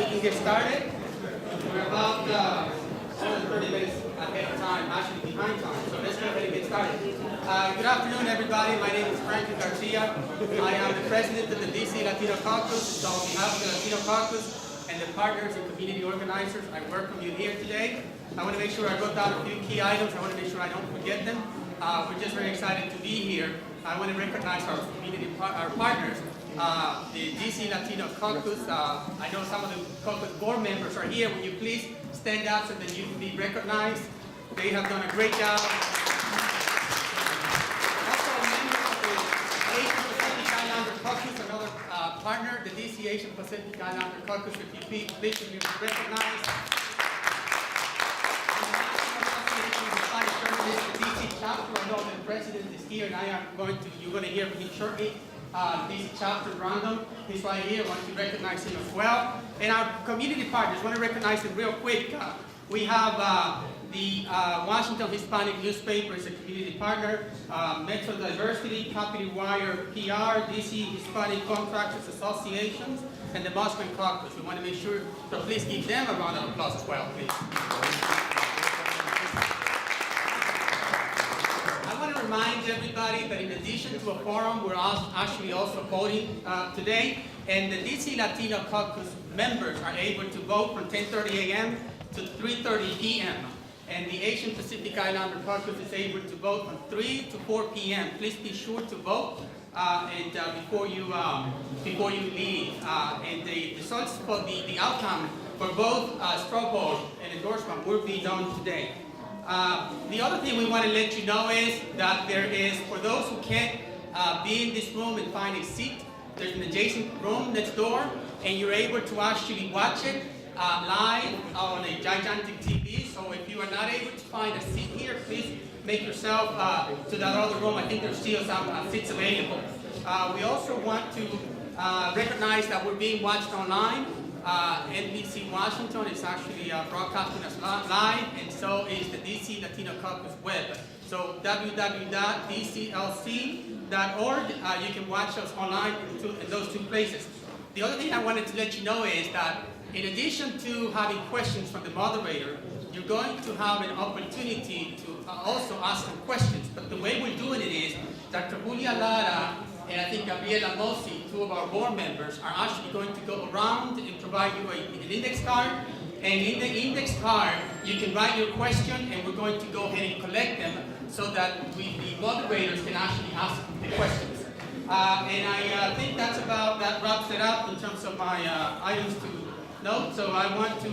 can get started. We're about 30 minutes ahead of time, actually behind time, so let's go ahead and get started. Good afternoon, everybody. My name is Franklin Garcia. I am the president of the DC Latino Caucus. So on behalf of the Latino Caucus and the partners and community organizers, I welcome you here today. I want to make sure I wrote down a few key items. I want to make sure I don't forget them. We're just very excited to be here. I want to recognize our community our partners. The DC Latino Caucus, I know some of the caucus board members are here. Will you please stand up so that you can be recognized? They have done a great job. Also, a member of the Asian Pacific Islander Caucus, another partner, the DC Asian Pacific Islander Caucus, if you please be recognized. The DC chapter, I know the president is here, and you're going to hear from him shortly. DC chapter Random, he's right here. I want to recognize him as well. And our community partners, I want to recognize them real quick. We have the Washington Hispanic newspaper is a community partner, Metro Diversity, Capital Wire PR, DC Hispanic Contractors Associations, and the Muslim Caucus. We want to make sure, so please give them a round of applause as well, please. I want to remind everybody that in addition to a forum, we're actually also voting today, and the DC Latino Caucus members are able to vote from 10:30 a.m. to 3:30 p.m. And the Asian Pacific Islander Caucus is able to vote from 3 to 4 p.m. Please be sure to vote before you leave. And the results for the outcome for both straw vote and endorsement will be done today. The other thing we want to let you know is that there is, for those who can't be in this room and find a seat, there's an adjacent room next door, and you're able to actually watch it live on a gigantic TV. So if you are not able to find a seat here, please make yourself to that other room. I think there's still some seats available. We also want to recognize that we're being watched online. NBC Washington is actually broadcasting us live, and so is the DC Latino Caucus web. So www.dclc.org, you can watch us online in those two places. The other thing I wanted to let you know is that in addition to having questions from the moderator, you're going to have an opportunity to also ask some questions. But the way we're doing it is Dr. Julia Lara and I think Gabriela Mosi, two of our board members, are actually going to go around and provide you an index card. And in the index card, you can write your question, and we're going to go ahead and collect them so that the moderators can actually ask the questions. And I think that wraps it up in terms of my items to note. So I want to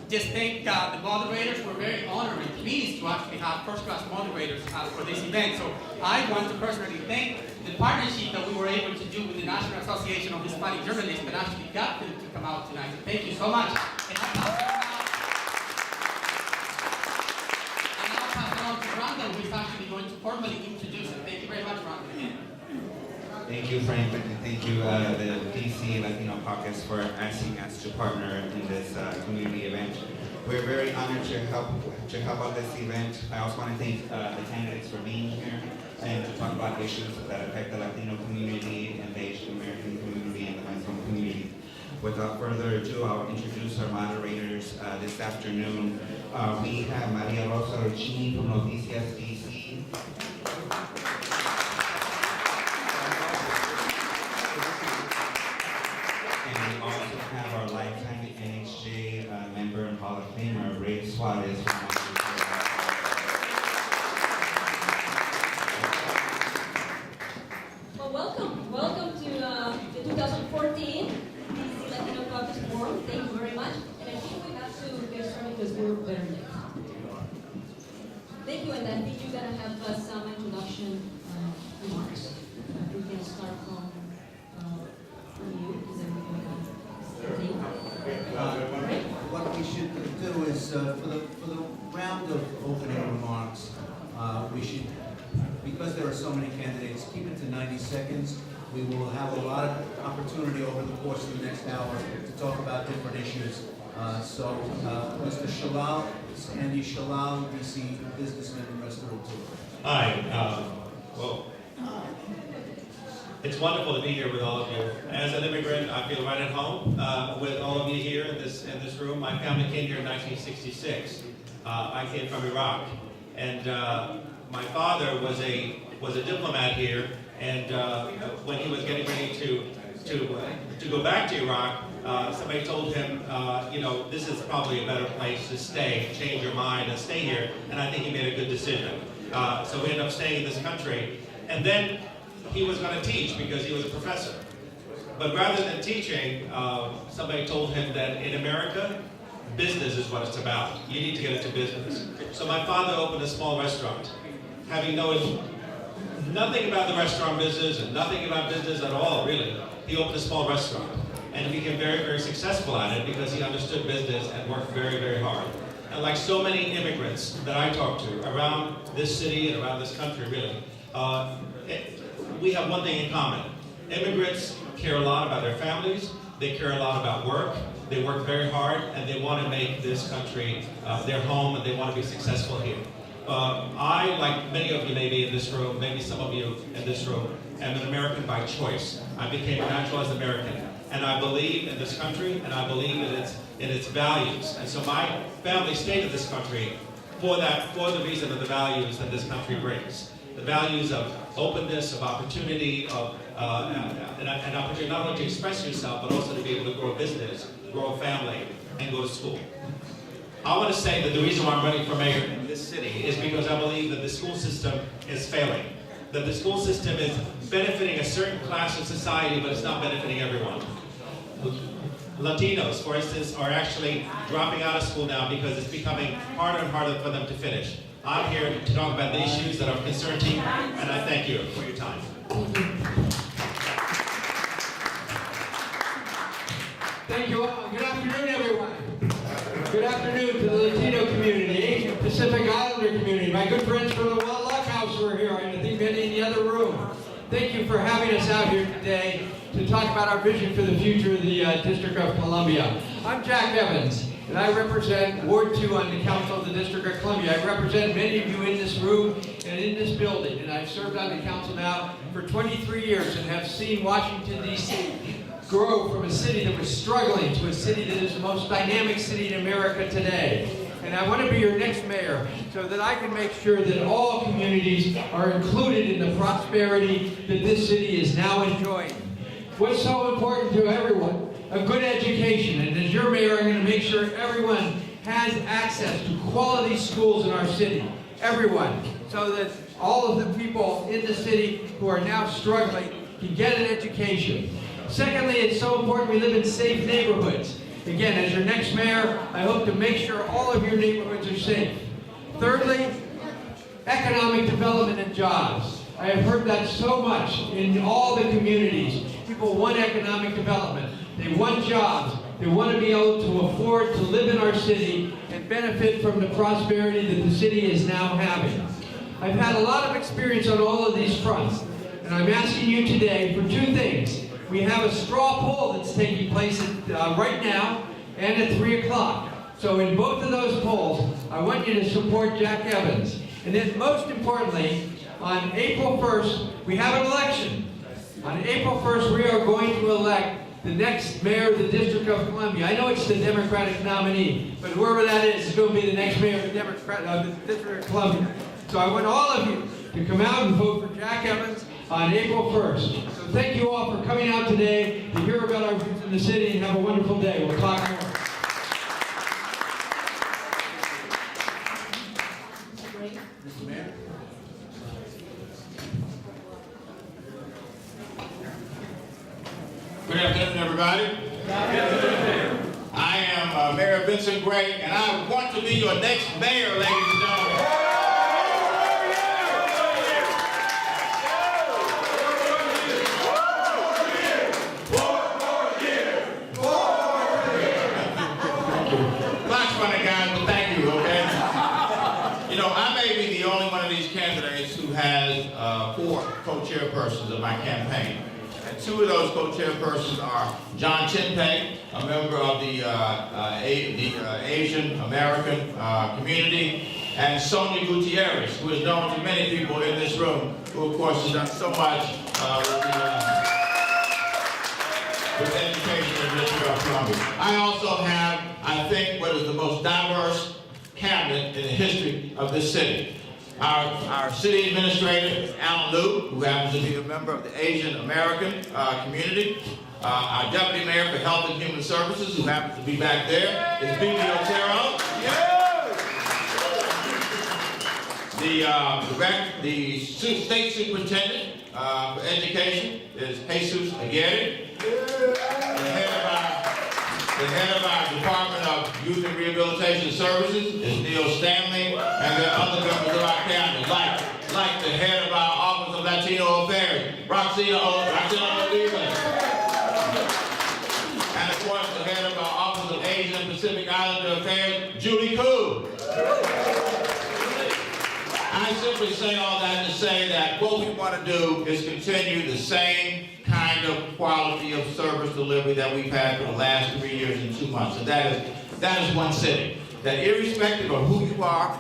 just thank the moderators. We're very honored and pleased to actually have first-class moderators for this event. So I want to personally thank the partnership that we were able to do with the National Association of Hispanic Journalists that actually got them to come out tonight. So thank you so much. And I'll pass it on to Rhonda, who is actually going to formally introduce it. Thank you very much, Rhonda, again. Thank you, Franklin, and thank you, the DC Latino Caucus, for asking us to partner in this community event. We're very honored to help out this event. I also want to thank the candidates for being here and to talk about issues that affect the Latino community and the Asian American community and the Muslim community. Without further ado, I'll introduce our moderators this afternoon. We have Maria Rosa Lucchini from Noticias DC. Our lifetime NHJ member and Hall of Famer, Suarez. Well, welcome to the 2014 DC Latino Caucus Forum. Thank you very much. And I think we have to get started because we're better late. Thank you, and I think you're going to have some introduction remarks. We can start from you. Is everything What we should do is, for the round of opening remarks, we should, because there are so many candidates, keep it to 90 seconds. We will have a lot of opportunity over the course of the next hour to talk about different issues. Mr. Shalal, Andy Shalal, DC businessman and restaurateur. Hi. Well, It's wonderful to be here with all of you. As an immigrant, I feel right at home with all of you here in this room. My family came here in 1966. I came from Iraq, and my father was a diplomat here. And when he was getting ready to go back to Iraq, somebody told him, you know, this is probably a better place to stay, change your mind and stay here. And I think he made a good decision. So we ended up staying in this country. And then he was going to teach because he was a professor. But rather than teaching, somebody told him that in America, business is what it's about. You need to get into business. So my father opened a small restaurant, having known nothing about the restaurant business and nothing about business at all, really. He opened a small restaurant and he became very, very successful at it because he understood business and worked very, very hard. And like so many immigrants that I talk to around this city and around this country, really, we have one thing in common. Immigrants care a lot about their families, they care a lot about work, they work very hard, and they want to make this country their home, and they want to be successful here. I, like many of you maybe in this room, maybe some of you in this room, am an American by choice. I became a naturalized American, and I believe in this country, and I believe in its values. And so my family stayed in this country for the reason of the values that this country brings. The values of openness, of opportunity, of an opportunity not only to express yourself, but also to be able to grow a business, grow a family, and go to school. I want to say that the reason why I'm running for mayor in this city is because I believe that the school system is failing. That the school system is benefiting a certain class of society, but it's not benefiting everyone. Latinos, for instance, are actually dropping out of school now because it's becoming harder and harder for them to finish. I'm here to talk about the issues that are concerning you, and I thank you for your time. Thank you all. Good afternoon, everyone. Good afternoon to the Latino community, Asian Pacific Islander community, my good friends from the Luck House who are here, I think many in the other room. Thank you for having us out here today to talk about our vision for the future of the District of Columbia. I'm Jack Evans, and I represent Ward 2 on the Council of the District of Columbia. I represent many of you in this room and in this building, and I've served on the council now for 23 years and have seen Washington, D.C. grow from a city that was struggling to a city that is the most dynamic city in America today. And I want to be your next mayor so that I can make sure that all communities are included in the prosperity that this city is now enjoying. What's so important to everyone? A good education. And as your mayor, I'm going to make sure everyone has access to quality schools in our city. Everyone. So that all of the people in the city who are now struggling can get an education. Secondly, it's so important we live in safe neighborhoods. Again, as your next mayor, I hope to make sure all of your neighborhoods are safe. Thirdly, economic development and jobs. I have heard that so much in all the communities. People want economic development. They want jobs. They want to be able to afford to live in our city and benefit from the prosperity that the city is now having. I've had a lot of experience on all of these fronts, and I'm asking you today for two things. We have a straw poll that's taking place right now and at 3 o'clock. So in both of those polls, I want you to support Jack Evans. And then most importantly, on April 1st, we have an election. On April 1st, we are going to elect the next mayor of the District of Columbia. I know it's the Democratic nominee, but whoever that is going to be the next mayor of the District of Columbia. So I want all of you to come out and vote for Jack Evans on April 1st. So thank you all for coming out today to hear about our views in the city, and have a wonderful day. We'll talk more. Mr. Mayor? Good afternoon, everybody. I am Mayor Vincent Gray, and I want to be your next mayor, ladies and gentlemen. Clock's running, guys, but thank you, okay? You know, I may be the only one of these candidates who has 4 co-chairpersons of my campaign. And 2 of those co-chairpersons are John Chinpei, a member of the Asian American community, and Sonia Gutierrez, who is known to many people in this room, who of course has done so much with the with education in the District of Columbia. I also have, I think, what is the most diverse cabinet in the history of this city. Our city administrator, Alan Liu, who happens to be a member of the Asian American community. Our deputy mayor for Health and Human Services, who happens to be back there, is Bibi Otero. The state superintendent for education is Jesus Aguirre. The head of our Department of Youth and Rehabilitation Services is Neil Stanley, and there are other members of our cabinet, like the head of our Office of Latino Affairs, Roxana Oliva. And of course, the head of our Office of Asian and Pacific Islander Affairs, Julie Koo. I simply say all that to say that what we want to do is continue the same kind of quality of service delivery that we've had for the last 3 years and 2 months. And that is one city. That irrespective of who you are,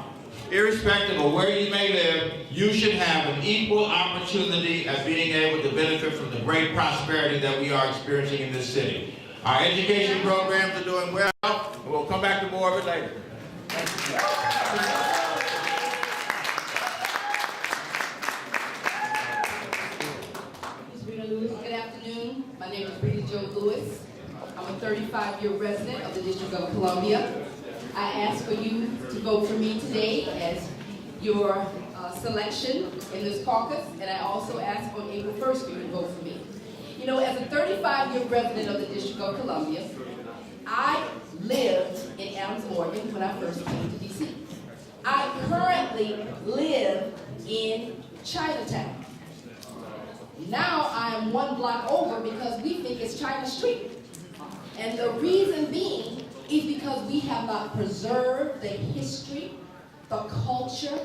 irrespective of where you may live, you should have an equal opportunity at being able to benefit from the great prosperity that we are experiencing in this city. Our education programs are doing well, and we'll come back to more of it later. Good afternoon. My name is Rita Jo Lewis. I'm a 35-year resident of the District of Columbia. I ask for you to vote for me today as your selection in this caucus, and I also ask on April 1st for you to vote for me. You know, as a 35-year resident of the District of Columbia, I lived in Adams Morgan when I first came to DC. I currently live in Chinatown. Now I am one block over because we think it's China Street. And the reason being is because we have not preserved the history, the culture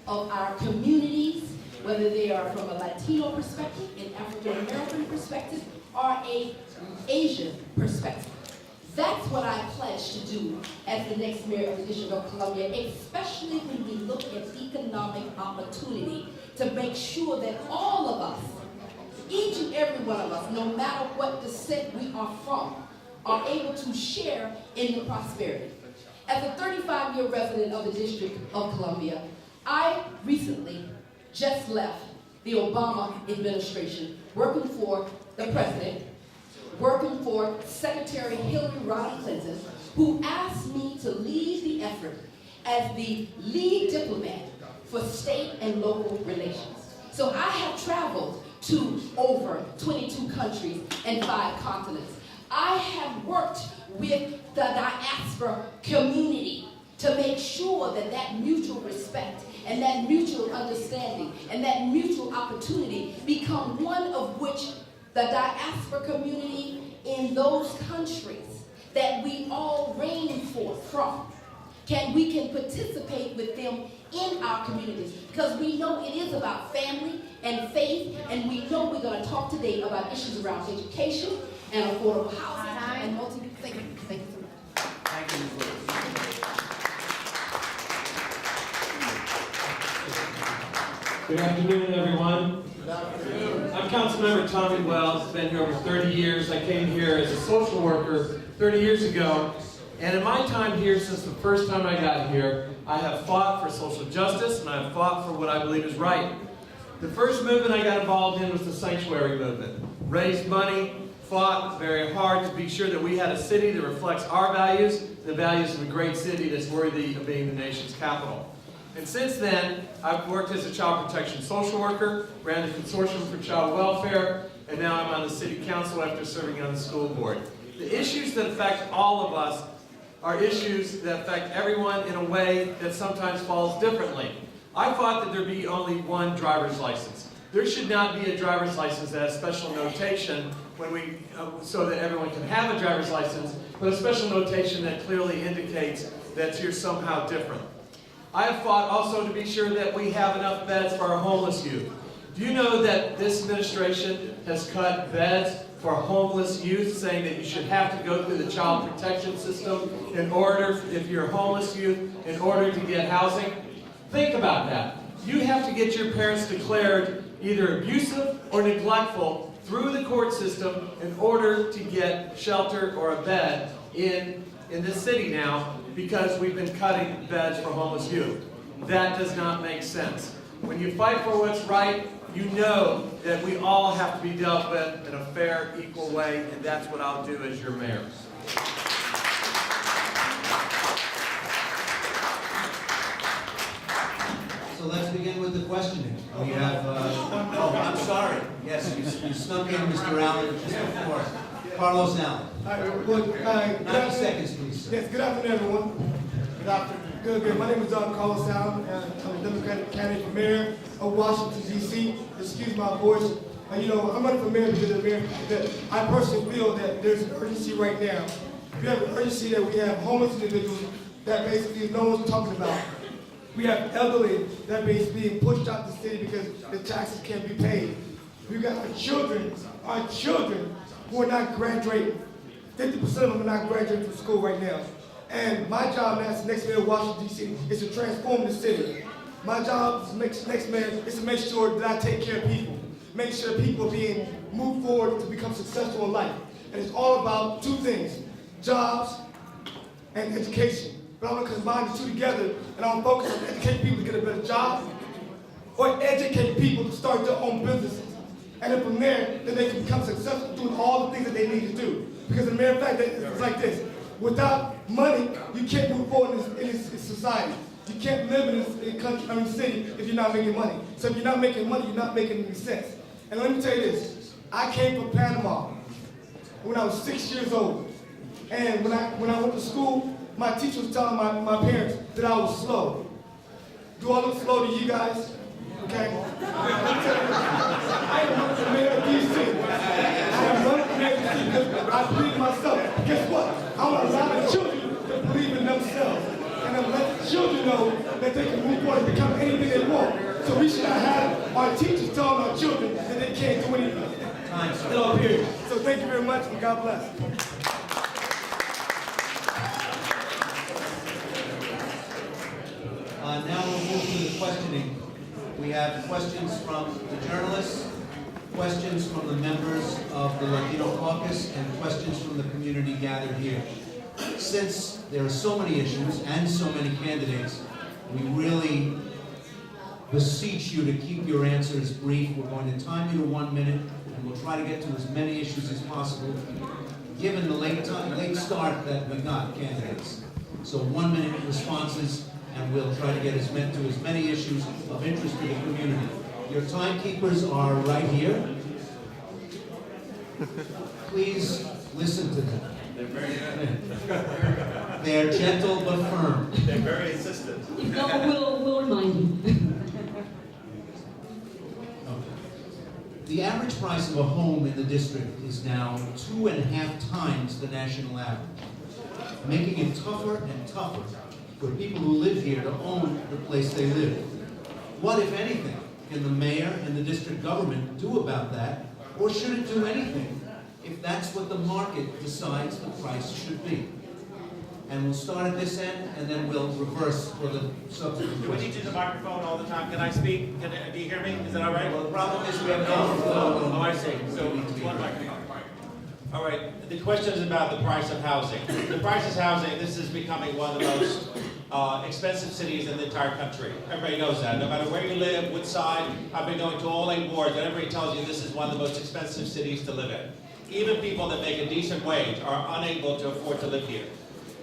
of our communities, whether they are from a Latino perspective, an African American perspective, or an Asian perspective. That's what I pledge to do as the next mayor of the District of Columbia, especially when we look at economic opportunity to make sure that all of us, each and every one of us, no matter what descent we are from, are able to share in the prosperity. As a 35-year resident of the District of Columbia, I recently just left the Obama administration, working for the president, working for Secretary Hillary Rodham Clinton, who asked me to lead the effort as the lead diplomat for state and local relations. So I have traveled to over 22 countries and 5 continents. I have worked with the diaspora community to make sure that that mutual respect and that mutual understanding and that mutual opportunity become one of which the diaspora community in those countries that we all reign from, we can participate with them in our communities, because we know it is about family and faith, and we know we're going to talk today about issues around education and affordable housing and multi. Thank you. Thank you so much. Thank you, Ms. Lewis. Good afternoon, everyone. Good afternoon. I'm Councilmember Tommy Wells. I've been here over 30 years. I came here as a social worker 30 years ago. And in my time here, since the first time I got here, I have fought for social justice, and I have fought for what I believe is right. The first movement I got involved in was the sanctuary movement. Raised money, fought very hard to be sure that we had a city that reflects our values, the values of a great city that's worthy of being the nation's capital. And since then, I've worked as a child protection social worker, ran the Consortium for Child Welfare, and now I'm on the City Council after serving on the school board. The issues that affect all of us are issues that affect everyone in a way that sometimes falls differently. I thought that there be only one driver's license. There should not be a driver's license that has special notation so that everyone can have a driver's license, but a special notation that clearly indicates that you're somehow different. I have fought also to be sure that we have enough beds for our homeless youth. Do you know that this administration has cut beds for homeless youth, saying that you should have to go through the child protection system in order, if you're a homeless youth, in order to get housing? Think about that. You have to get your parents declared either abusive or neglectful through the court system in order to get shelter or a bed in this city now because we've been cutting beds for homeless youth. That does not make sense. When you fight for what's right, you know that we all have to be dealt with in a fair, equal way, and that's what I'll do as your mayor. So let's begin with the questioning. We have, oh, I'm sorry. Yes, you snuck in, Mr. Allen, just before. Carlos Allen. 90 seconds, please. Yes, good afternoon, everyone. Good afternoon. Good. My name is Carlos Allen, and I'm a Democratic candidate for mayor of Washington, D.C. Excuse my voice. I'm running for mayor because I personally feel that there's an urgency right now. We have an urgency that we have homeless individuals that basically no one's talking about. We have elderly that basically being pushed out the city because the taxes can't be paid. We got our children who are not graduating. 50% of them are not graduating from school right now. And my job as next mayor of Washington, D.C. is to transform the city. My job as next mayor is to make sure that I take care of people. Make sure people are being moved forward to become successful in life. And it's all about two things, jobs and education. But I'm gonna combine the two together and I'm focused on educating people to get a better job or educate people to start their own businesses. And then from there, then they can become successful doing all the things that they need to do. Because the mere fact that it's like this, without money, you can't move forward in this society. You can't live in this country, city if you're not making money. So if you're not making money, you're not making any sense. And let me tell you this, I came from Panama when I was 6 years old. And when I went to school, my teacher was telling my parents that I was slow. Do I look slow to you guys? Okay? I am running for mayor of DC. I am running for mayor of DC because I believe in myself. Guess what? I want a lot of children to believe in themselves. And I'm let the children know that they can move forward and become anything they want. So we should not have our teachers telling our children that they can't do anything. Time, sir. Still up here. So thank you very much and God bless. Now we'll move to the questioning. We have questions from the journalists, questions from the members of the Latino Caucus, and questions from the community gathered here. Since there are so many issues and so many candidates, we really beseech you to keep your answers brief. We're going to time you to 1 minute, and we'll try to get to as many issues as possible, given the late start that we got, candidates. So 1 minute responses, and we'll try to get to as many issues of interest to the community. Your timekeepers are right here. Please listen to them. They're very good. They're gentle but firm. They're very insistent. If not, we'll remind you. The average price of a home in the district is now 2.5 times the national average, making it tougher and tougher for people who live here to own the place they live. What, if anything, can the mayor and the district government do about that, or should it do anything if that's what the market decides the price should be? And we'll start at this end, and then we'll reverse for the subsequent Do we need to questions. use the microphone all the time? Can I speak? Do you hear me? Is that all right? Well, the problem is we have no overflow. Oh, I see. So, We need to be- one microphone. All right. The question is about the price of housing. The price of housing, this is becoming one of the most expensive cities in the entire country. Everybody knows that. No matter where you live, which side, I've been going to all 8 wards, and everybody tells you this is one of the most expensive cities to live in. Even people that make a decent wage are unable to afford to live here.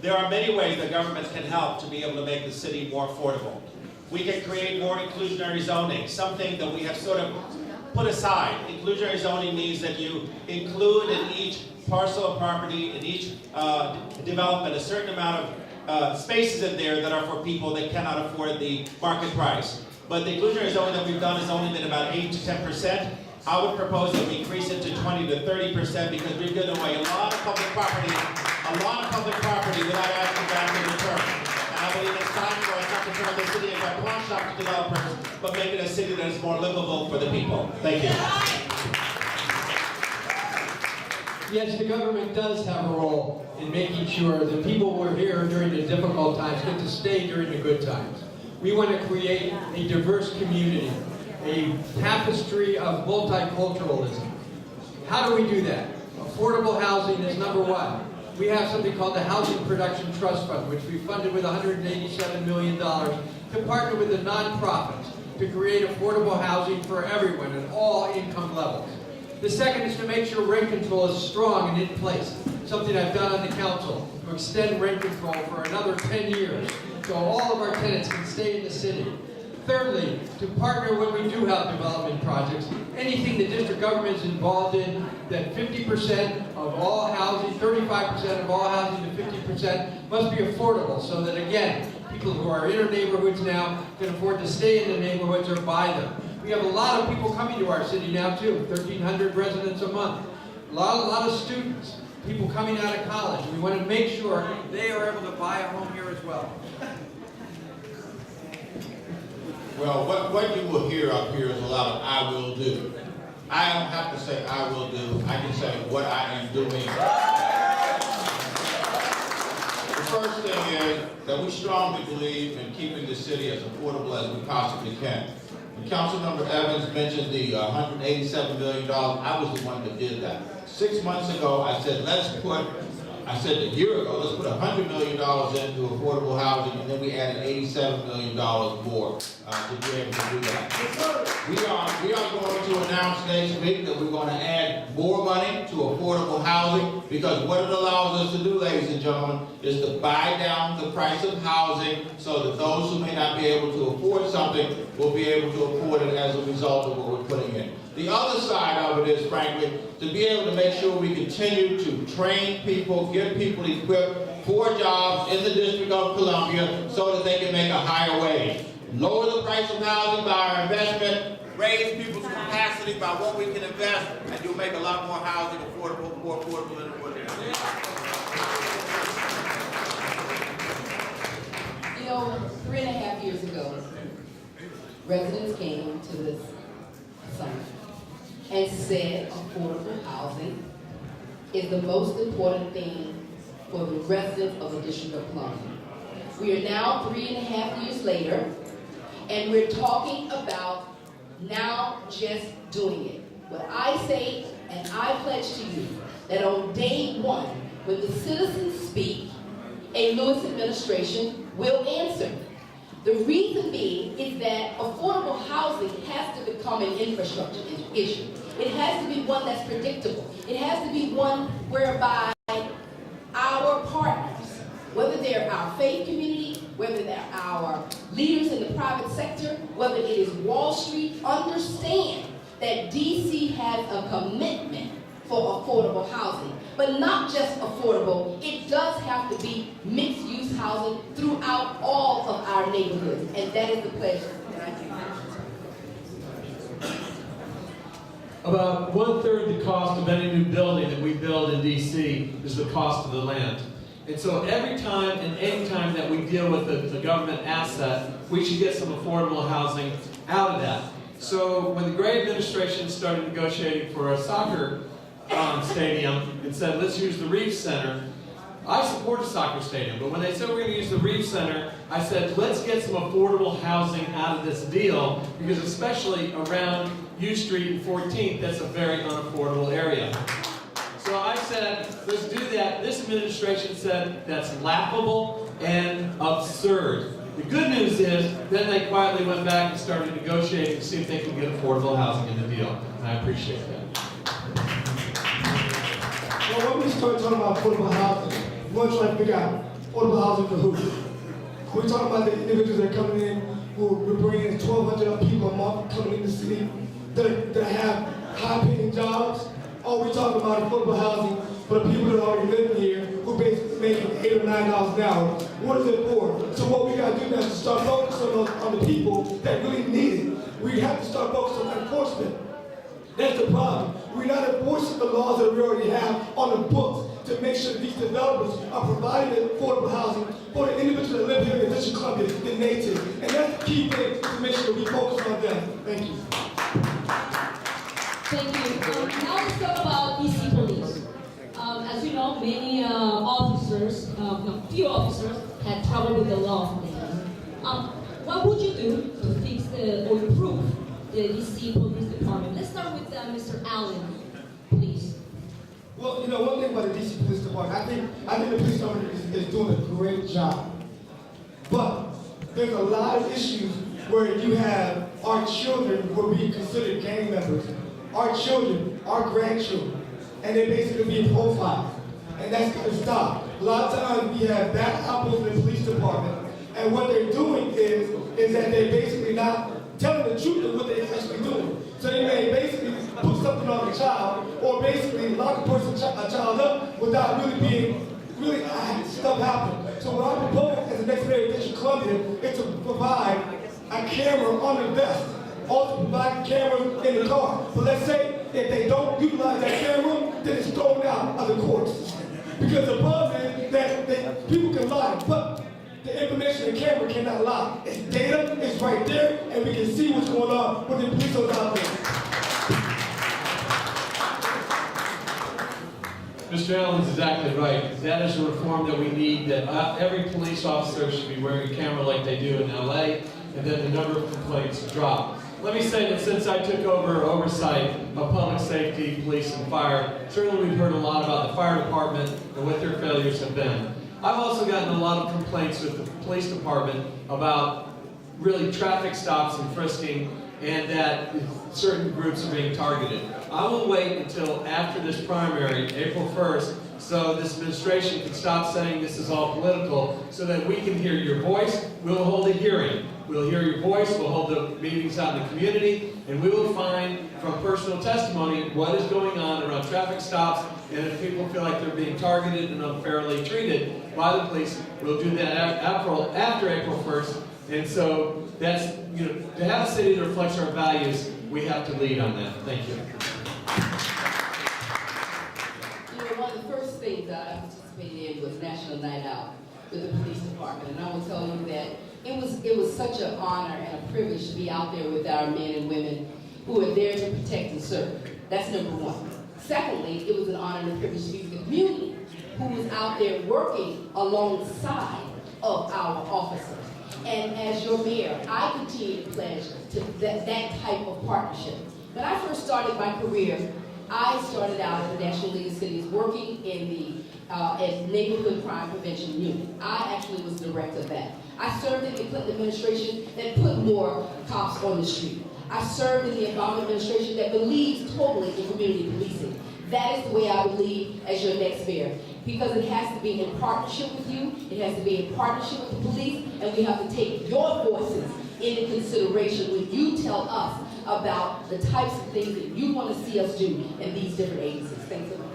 There are many ways that governments can help to be able to make the city more affordable. We can create more inclusionary zoning, something that we have sort of put aside. Inclusionary zoning means that you include in each parcel of property, in each development, a certain amount of spaces in there that are for people that cannot afford the market price. But the inclusionary zoning that we've done has only been about 8 to 10%. I would propose that we increase it to 20 to 30% because we've given away a lot of public property without asking back in return. And I believe it's time for us not to turn the city into a pawn shop to developers, but make it a city that is more livable for the people. Thank you. Yes, the government does have a role in making sure that people who are here during the difficult times get to stay during the good times. We want to create a diverse community, a tapestry of multiculturalism. How do we do that? Affordable housing is number one. We have something called the Housing Production Trust Fund, which we funded with $187 million to partner with the nonprofits to create affordable housing for everyone at all income levels. The second is to make sure rent control is strong and in place, something I've done on the council, to extend rent control for another 10 years so all of our tenants can stay in the city. Thirdly, to partner when we do have development projects, anything the district government is involved in, that 50% of all housing, 35% of all housing to 50% must be affordable, so that again, people who are in our neighborhoods now can afford to stay in the neighborhoods or buy them. We have a lot of people coming to our city now too, 1,300 residents a month. A lot of students, people coming out of college. We want to make sure they are able to buy a home here as well. Well, what you will hear up here is a lot of I will do. I don't have to say I will do, I can say what I am doing. The first thing is that we strongly believe in keeping the city as affordable as we possibly can. When Councilmember Evans mentioned the $187 million, I was the one that did that. 6 months ago, I said a year ago, let's put $100 million into affordable housing, and then we added $87 million more to be able to do that. We are going to announce next week that we're going to add more money to affordable housing, because what it allows us to do, ladies and gentlemen, is to buy down the price of housing so that those who may not be able to afford something will be able to afford it as a result of what we're putting in. The other side of it is, frankly, to be able to make sure we continue to train people, get people equipped for jobs in the District of Columbia so that they can make a higher wage. Lower the price of housing by our investment, raise people's capacity by what we can invest, and you'll make a lot more housing affordable, more affordable than it would be. You know, 3.5 years ago, residents came to this summit and said affordable housing is the most important thing for the residents of the District of Columbia. We are now 3.5 years later, and we're talking about now just doing it. What I say, and I pledge to you, that on day one, when the citizens speak, a Lewis administration will answer. The reason being is that affordable housing has to become an infrastructure issue. It has to be one that's predictable. It has to be one whereby our partners, whether they're our faith community, whether they're our leaders in the private sector, whether it is Wall Street, understand that DC has a commitment for affordable housing. But not just affordable, it does have to be mixed-use housing throughout all of our neighborhoods. And that is the pledge that I give. About 1/3 the cost of any new building that we build in DC is the cost of the land. And so every time and any time that we deal with the government asset, we should get some affordable housing out of that. So when the Gray administration started negotiating for a soccer stadium and said, let's use the Reeves Center, I support a soccer stadium, but when they said we're going to use the Reeves Center, I said, let's get some affordable housing out of this deal, because especially around U Street and 14th, that's a very unaffordable area. So I said, let's do that. This administration said that's laughable and absurd. The good news is, then they quietly went back and started negotiating to see if they could get affordable housing in the deal. And I appreciate that. Well, when we start talking about affordable housing, we're trying to figure out affordable housing for who? We're talking about the individuals that are coming in, who we're bringing in 1,200 people a month coming in the city that have high-paying jobs. Or we're talking about affordable housing for the people that are already living here, who basically making $8 or $9 an hour. What is it for? So what we got to do now is start focusing on the people that really need it. We have to start focusing on enforcement. That's the problem. We're not enforcing the laws that we already have on the books to make sure that these developers are providing affordable housing for the individuals that live here in the District of Columbia, the native. And that's the key thing to make sure we focus on them. Thank you. Thank you. Now let's talk about DC Police. As you know, many officers, few officers had trouble with the law lately. What would you do to fix or improve the DC Police Department? Let's start with Mr. Allen, please. Well, you know, one thing about the DC Police Department, I think the police department is doing a great job. But there's a lot of issues where you have our children who are being considered gang members, our children, our grandchildren, and they're basically being profiled. And that's going to stop. A lot of times we have bad apples in the police department, and what they're doing is that they're basically not telling the truth of what they're actually doing. So they may basically put something on the child, or basically lock a child up without really stuff happening. So what I propose as the next mayor of District of Columbia is to provide a camera on the vest, also provide cameras in the car. But let's say if they don't utilize that camera, then it's thrown out of the courts. Because the problem is that people can lie, but the information in the camera cannot lie. It's data, it's right there, and we can see what's going on with the police officers out there. Mr. Allen is exactly right. That is a reform that we need, that every police officer should be wearing a camera like they do in LA, and then the number of complaints drop. Let me say that since I took over oversight of public safety, police, and fire, certainly we've heard a lot about the fire department and what their failures have been. I've also gotten a lot of complaints with the police department about really traffic stops and frisking, and that certain groups are being targeted. I will wait until after this primary, April 1st, so this administration can stop saying this is all political, so that we can hear your voice. We'll hold a hearing. We'll hear your voice, we'll hold the meetings out in the community, and we will find from personal testimony what is going on around traffic stops, and if people feel like they're being targeted and unfairly treated by the police, we'll do that after April 1st. And so that's, to have a city that reflects our values, we have to lead on that. Thank you. One of the first things that I participated in was National Night Out with the police department, and I will tell you that it was such an honor and a privilege to be out there with our men and women who are there to protect and serve. That's number one. Secondly, it was an honor and a privilege to be with the community who was out there working alongside of our officers. And as your mayor, I continue to pledge to that type of partnership. When I first started my career, I started out at the National League of Cities working in the Neighborhood Crime Prevention Unit. I actually was the director of that. I served in the Clinton administration that put more cops on the street. I served in the Obama administration that believes totally in community policing. That is the way I would lead as your next mayor. Because it has to be in partnership with you, it has to be in partnership with the police, and we have to take your voices into consideration when you tell us about the types of things that you want to see us do in these different agencies. Thanks so much.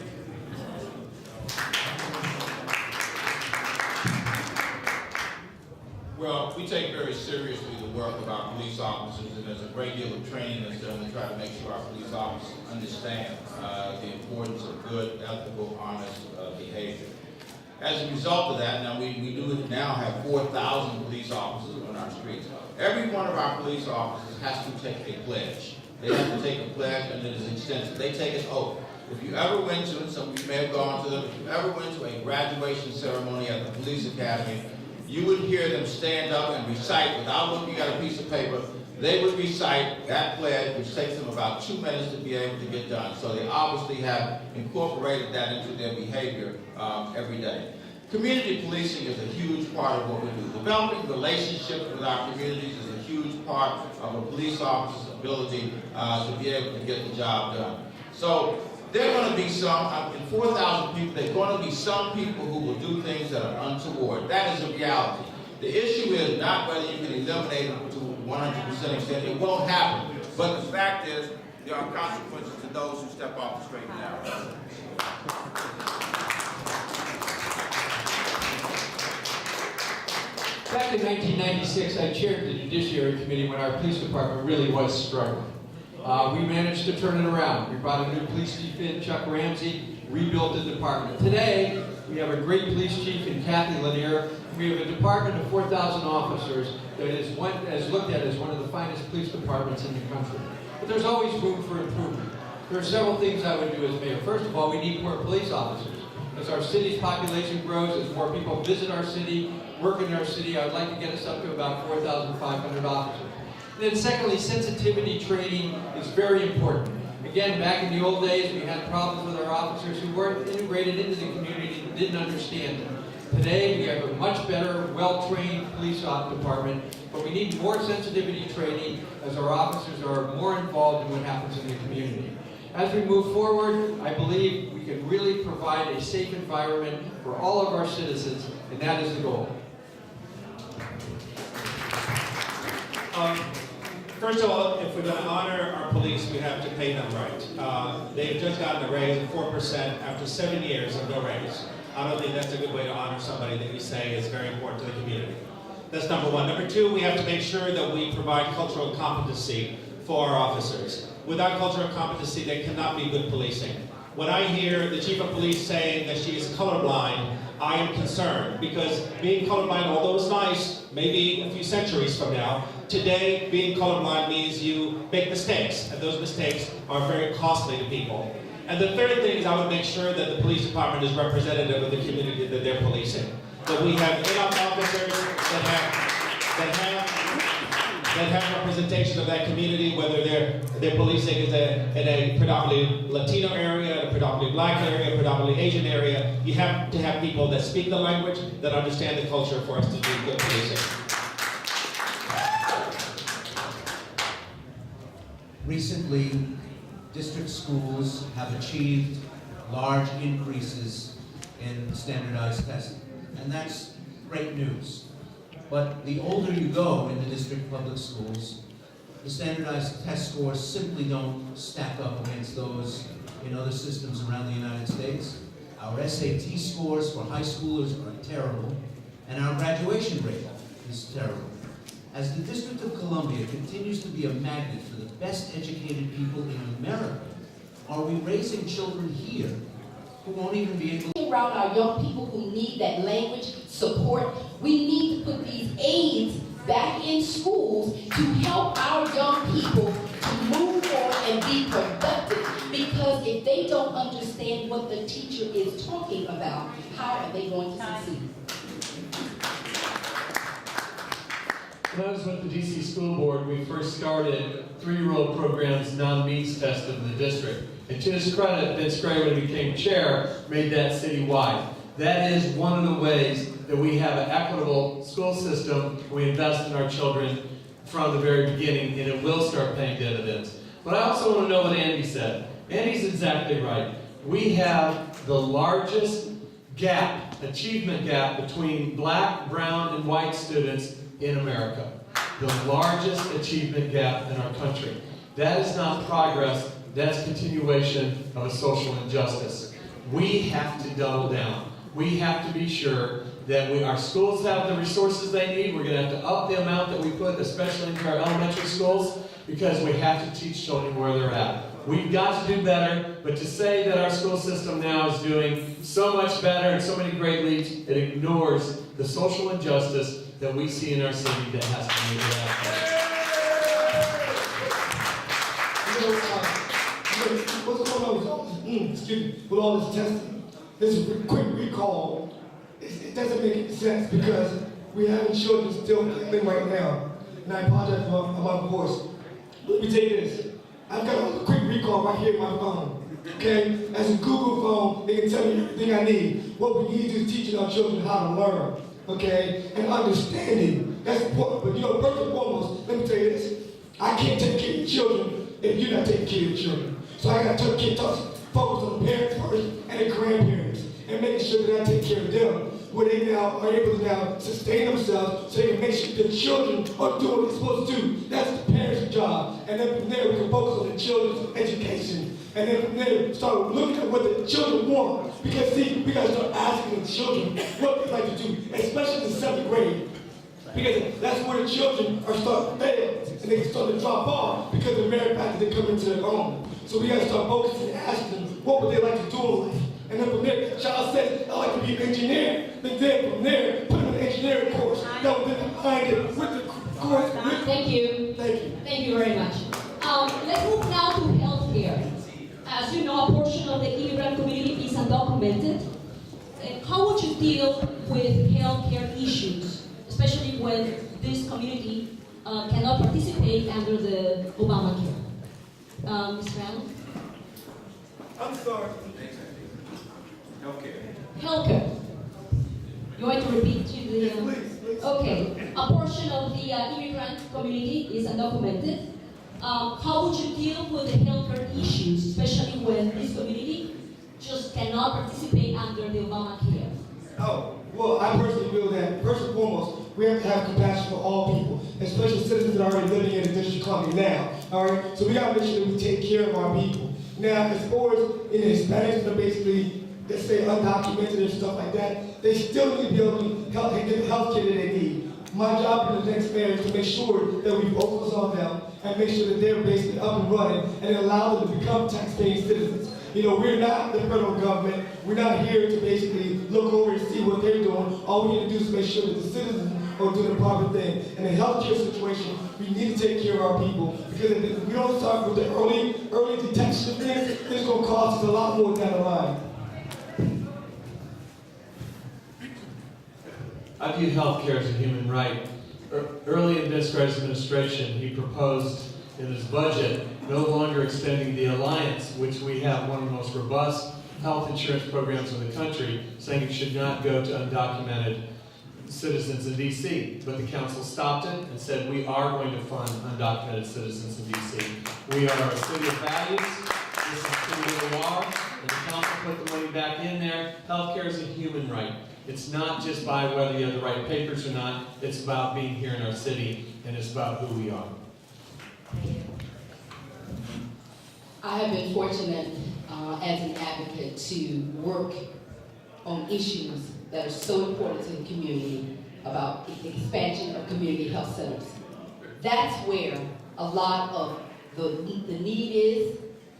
Well, we take very seriously the work of our police officers, and there's a great deal of training that's done to try to make sure our police officers understand the importance of good, ethical, honest behavior. As a result of that, now we do now have 4,000 police officers on our streets. Every one of our police officers has to take a pledge. They have to take a pledge, and it is extensive. They take an oath. If you ever went to, and some of you may have gone to them, if you ever went to a graduation ceremony at the police academy, you would hear them stand up and recite, without looking at a piece of paper, they would recite that pledge, which takes them about 2 minutes to be able to get done. So they obviously have incorporated that into their behavior every day. Community policing is a huge part of what we do. Developing relationships with our communities is a huge part of a police officer's ability to be able to get the job done. So there are going to be some, in 4,000 people, there are going to be some people who will do things that are untoward. That is a reality. The issue is not whether you can eliminate it to 100% extent. It won't happen. But the fact is, there are consequences to those who step off the straight and narrow. Back in 1996, I chaired the Judiciary Committee when our police department really was struggling. We managed to turn it around. We brought a new police chief in, Chuck Ramsey, rebuilt the department. Today, we have a great police chief in Kathy Lanier. We have a department of 4,000 officers that is looked at as one of the finest police departments in the country. But there's always room for improvement. There are several things I would do as mayor. First of all, we need more police officers. As our city's population grows, as more people visit our city, work in our city, I would like to get us up to about 4,500 officers. And then secondly, sensitivity training is very important. Again, back in the old days, we had problems with our officers who weren't integrated into the community and didn't understand it. Today, we have a much better, well-trained police department, but we need more sensitivity training as our officers are more involved in what happens in the community. As we move forward, I believe we can really provide a safe environment for all of our citizens, and that is the goal. First of all, if we're going to honor our police, we have to pay them right. They've just gotten a raise of 4% after 7 years of no raise. I don't think that's a good way to honor somebody that we say is very important to the community. That's number one. Number two, we have to make sure that we provide cultural competency for our officers. Without cultural competency, there cannot be good policing. When I hear the chief of police saying that she is colorblind, I am concerned, because being colorblind, although it's nice, maybe a few centuries from now, today being colorblind means you make mistakes, and those mistakes are very costly to people. And the third thing is I would make sure that the police department is representative of the community that they're policing. That we have enough officers that have representation of that community, whether they're policing in a predominantly Latino area, a predominantly black area, a predominantly Asian area. You have to have people that speak the language, that understand the culture for us to do good policing. Recently, district schools have achieved large increases in standardized testing, and that's great news. But the older you go in the district public schools, the standardized test scores simply don't stack up against those in other systems around the United States. Our SAT scores for high schoolers are terrible, and our graduation rate is terrible. As the District of Columbia continues to be a magnet for the best educated people in America, are we raising children here who won't even be able to around our young people who need that language support? We need to put these aids back in schools to help our young people to move on and be productive. Because if they don't understand what the teacher is talking about, how are they going to succeed? When I was with the DC School Board, we first started 3-year-old programs non-means test in the district. And to his credit, Vince Gray, when he became chair, made that citywide. That is one of the ways that we have an equitable school system. We invest in our children from the very beginning, and it will start paying dividends. But I also want to know what Andy said. Andy's exactly right. We have the largest gap, achievement gap, between black, brown, and white students in America. The largest achievement gap in our country. That is not progress, that's continuation of a social injustice. We have to double down. We have to be sure that our schools have the resources they need. We're going to have to up the amount that we put, especially into our elementary schools, because we have to teach children where they're at. We've got to do better, but to say that our school system now is doing so much better and so many great leaps, it ignores the social injustice that we see in our city that has to be What's going on with all this testing? This quick recall, it doesn't make any sense because we have children still living right now. And I apologize for my voice. Let me tell you this. I've got a quick recall right here in my phone. Okay? As a Google phone, it can tell me everything I need. What we need to do is teaching our children how to learn. Okay? And understanding. That's important. But first and foremost, let me tell you this. I can't take care of your children if you're not taking care of your children. So I got to focus on the parents first and the grandparents and making sure that I take care of them, where they now are able to now sustain themselves so they can make sure the children are doing what they're supposed to do. That's the parents' job. And then from there we can focus on the children's education. And then from there start looking at what the children want. Because see, we got to start asking the children what they like to do, especially in the 7th grade. Because that's where the children are starting to fail and they start to drop off because of the very fact that they come into their own. So we got to start focusing and asking them what would they like to do in life. And then from there, the child says, I like to be an engineer. Then from there, put them in an engineering course. That would then combine it with the course. Thank you. Thank you. Thank you very much. Let's move now to healthcare. As you know, a portion of the immigrant community is undocumented. How would you deal with healthcare issues, especially when this community cannot participate under the Obamacare? Ms. Brown? I'm sorry. Healthcare. You want to repeat to the... Yes, please. Okay. A portion of the immigrant community is undocumented. How would you deal with the healthcare issues, especially when this community just cannot participate under the Obamacare? Oh, well, I personally feel that, first and foremost, we have to have compassion for all people, especially citizens that are already living in the District of Columbia now. All right, so we got to make sure that we take care of our people. Now, as far as in the Hispanics that are basically, let's say, undocumented and stuff like that, they still need to be able to help and get the health care that they need. My job in the next mayor is to make sure that we focus on them and make sure that they're basically up and running and allow them to become tax-paying citizens. You know, we're not the federal government. We're not here to basically look over and see what they're doing. All we need to do is make sure that the citizens are doing the proper thing. In the healthcare situation, we need to take care of our people because if we don't start with the early detection of things, it's going to cost us a lot more down the line. I view healthcare as a human right. Early in this administration, he proposed in his budget no longer extending the alliance, which we have one of the most robust health insurance programs in the country, saying it should not go to undocumented citizens in DC. But the council stopped it and said we are going to fund undocumented citizens in DC. We are a city of values. This is who we are. And the council put the money back in there. Healthcare is a human right. It's not just by whether you have the right papers or not. It's about being here in our city, and it's about who we are. I have been fortunate as an advocate to work on issues that are so important to the community about the expansion of community health centers. That's where a lot of the need is,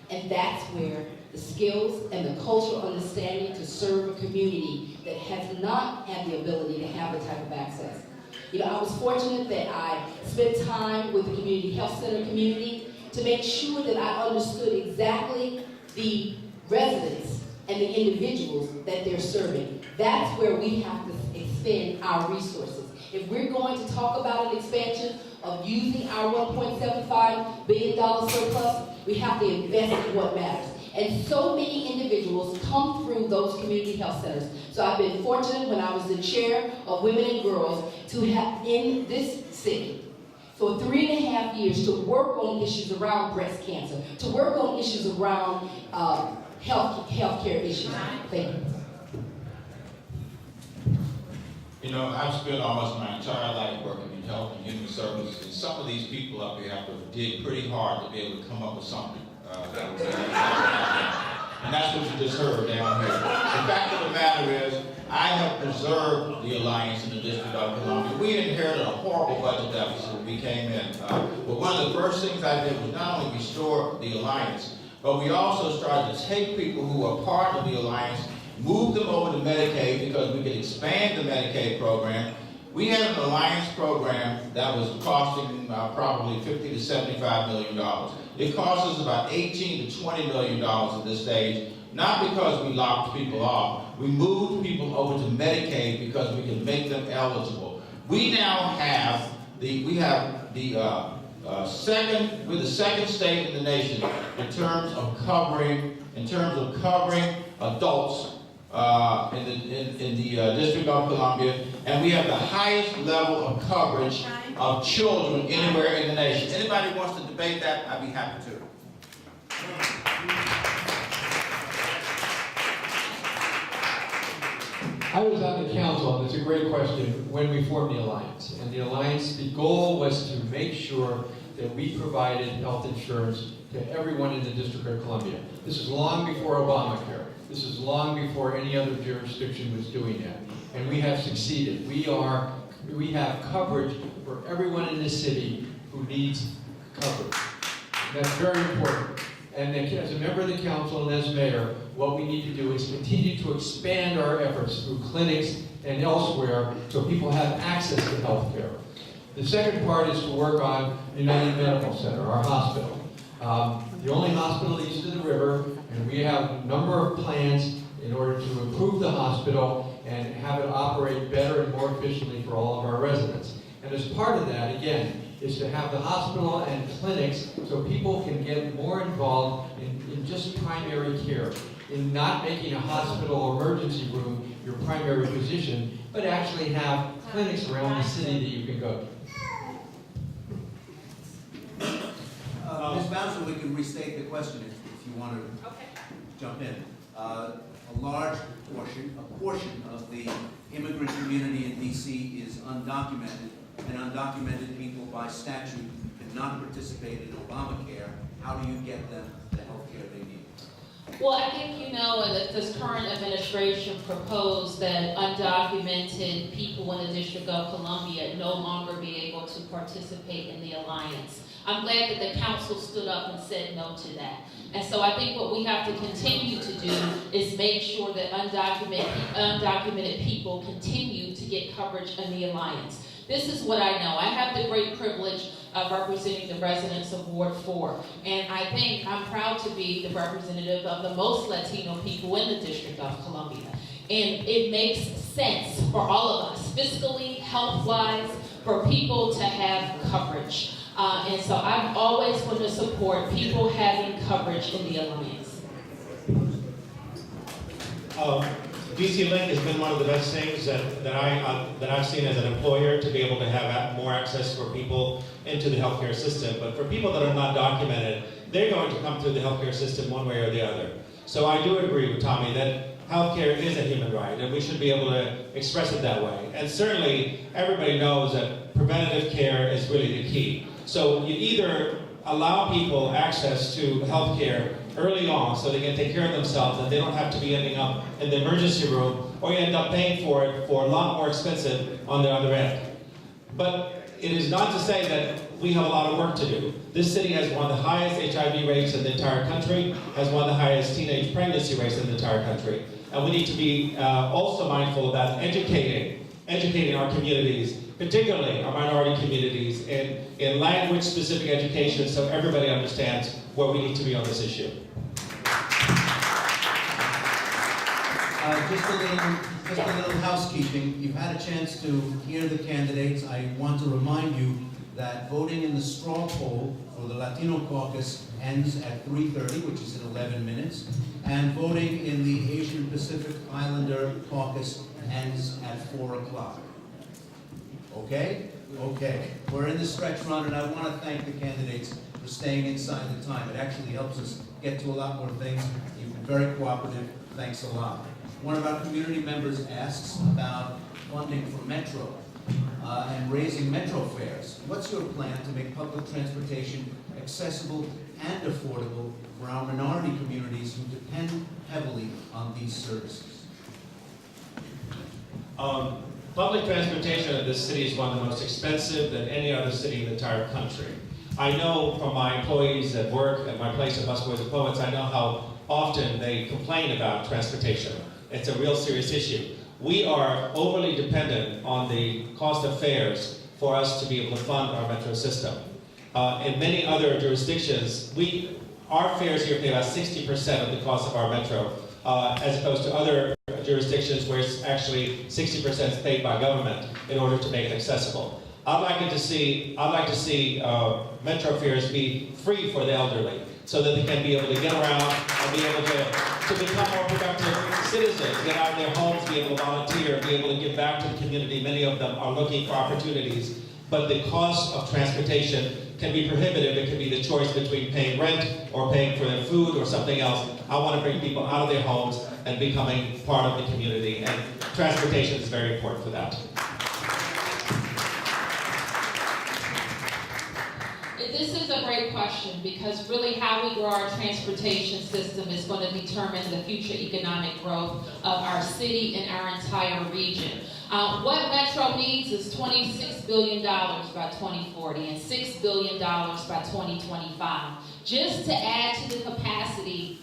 and that's where the skills and the cultural understanding to serve a community that has not had the ability to have the type of access. You know, I was fortunate that I spent time with the community health center community to make sure that I understood exactly the residents and the individuals that they're serving. That's where we have to expend our resources. If we're going to talk about an expansion of using our $1.75 billion surplus, we have to invest in what matters. And so many individuals come through those community health centers. So I've been fortunate when I was the chair of Women and Girls to have in this city for 3.5 years to work on issues around breast cancer, to work on issues around healthcare issues. Thank you. You know, I've spent almost my entire life working in health and human services, and some of these people up here have to dig pretty hard to be able to come up with something that would be and that's what you just heard down here. The fact of the matter is, I have preserved the alliance in the District of Columbia. We inherited a horrible budget deficit when we came in. But one of the first things I did was not only restore the alliance, but we also started to take people who are part of the alliance, move them over to Medicaid because we could expand the Medicaid program. We had an alliance program that was costing probably $50 to $75 million. It cost us about $18 to $20 million at this stage, not because we locked people off. We moved people over to Medicaid because we could make them eligible. We now have we're the second state in the nation in terms of covering adults in the District of Columbia, and we have the highest level of coverage of children anywhere in the nation. Anybody wants to debate that, I'd be happy to. I was on the council, and it's a great question, when we formed the alliance. And the alliance, the goal was to make sure that we provided health insurance to everyone in the District of Columbia. This is long before Obamacare. This is long before any other jurisdiction was doing that. And we have succeeded. We have coverage for everyone in this city who needs coverage. And that's very important. And as a member of the council and as mayor, what we need to do is continue to expand our efforts through clinics and elsewhere so people have access to health care. The second part is to work on United Medical Center, our hospital. The only hospital east of the river, and we have a number of plans in order to improve the hospital and have it operate better and more efficiently for all of our residents. And as part of that, again, is to have the hospital and clinics so people can get more involved in just primary care, in not making a hospital or emergency room your primary position, but actually have clinics around the city that you can go to. Ms. Bowser, we can restate the question if you want to jump in. A large portion of the immigrant community in DC is undocumented, and undocumented people by statute cannot participate in Obamacare. How do you get them the health care they need? Well, I think you know that this current administration proposed that undocumented people in the District of Columbia no longer be able to participate in the alliance. I'm glad that the council stood up and said no to that. And so I think what we have to continue to do is make sure that undocumented people continue to get coverage in the alliance. This is what I know. I have the great privilege of representing the residents of Ward 4. And I think I'm proud to be the representative of the most Latino people in the District of Columbia. And it makes sense for all of us, fiscally, health-wise, for people to have coverage. And so I'm always going to support people having coverage in the alliance. DC Link has been one of the best things that I've seen as an employer, to be able to have more access for people into the healthcare system. But for people that are not documented, they're going to come through the healthcare system one way or the other. So I do agree with Tommy that healthcare is a human right, and we should be able to express it that way. And certainly, everybody knows that preventative care is really the key. So you either allow people access to healthcare early on so they can take care of themselves and they don't have to be ending up in the emergency room, or you end up paying for it for a lot more expensive on the other end. But it is not to say that we have a lot of work to do. This city has one of the highest HIV rates in the entire country, has one of the highest teenage pregnancy rates in the entire country. And we need to be also mindful about educating our communities, particularly our minority communities, in language-specific education so everybody understands where we need to be on this issue. Just a little housekeeping. You've had a chance to hear the candidates. I want to remind you that voting in the straw poll for the Latino Caucus ends at 3:30, which is in 11 minutes, and voting in the Asian Pacific Islander Caucus ends at 4 o'clock. Okay? Okay. We're in the stretch run, and I want to thank the candidates for staying inside the time. It actually helps us get to a lot more things. You've been very cooperative. Thanks a lot. One of our community members asks about funding for Metro and raising Metro fares. What's your plan to make public transportation accessible and affordable for our minority communities who depend heavily on these services? Public transportation in this city is one of the most expensive than any other city in the entire country. I know from my employees at work, at my place at Busboys and Poets, I know how often they complain about transportation. It's a real serious issue. We are overly dependent on the cost of fares for us to be able to fund our metro system. In many other jurisdictions, our fares here pay about 60% of the cost of our metro, as opposed to other jurisdictions where it's actually 60% is paid by government in order to make it accessible. I'd like to see metro fares be free for the elderly, so that they can be able to get around and be able to become more productive citizens, get out of their homes, be able to volunteer, be able to give back to the community. Many of them are looking for opportunities, but the cost of transportation can be prohibitive. It can be the choice between paying rent or paying for their food or something else. I want to bring people out of their homes and becoming part of the community, and transportation is very important for that. This is a great question, because really how we grow our transportation system is going to determine the future economic growth of our city and our entire region. What Metro needs is $26 billion by 2040 and $6 billion by 2025, just to add to the capacity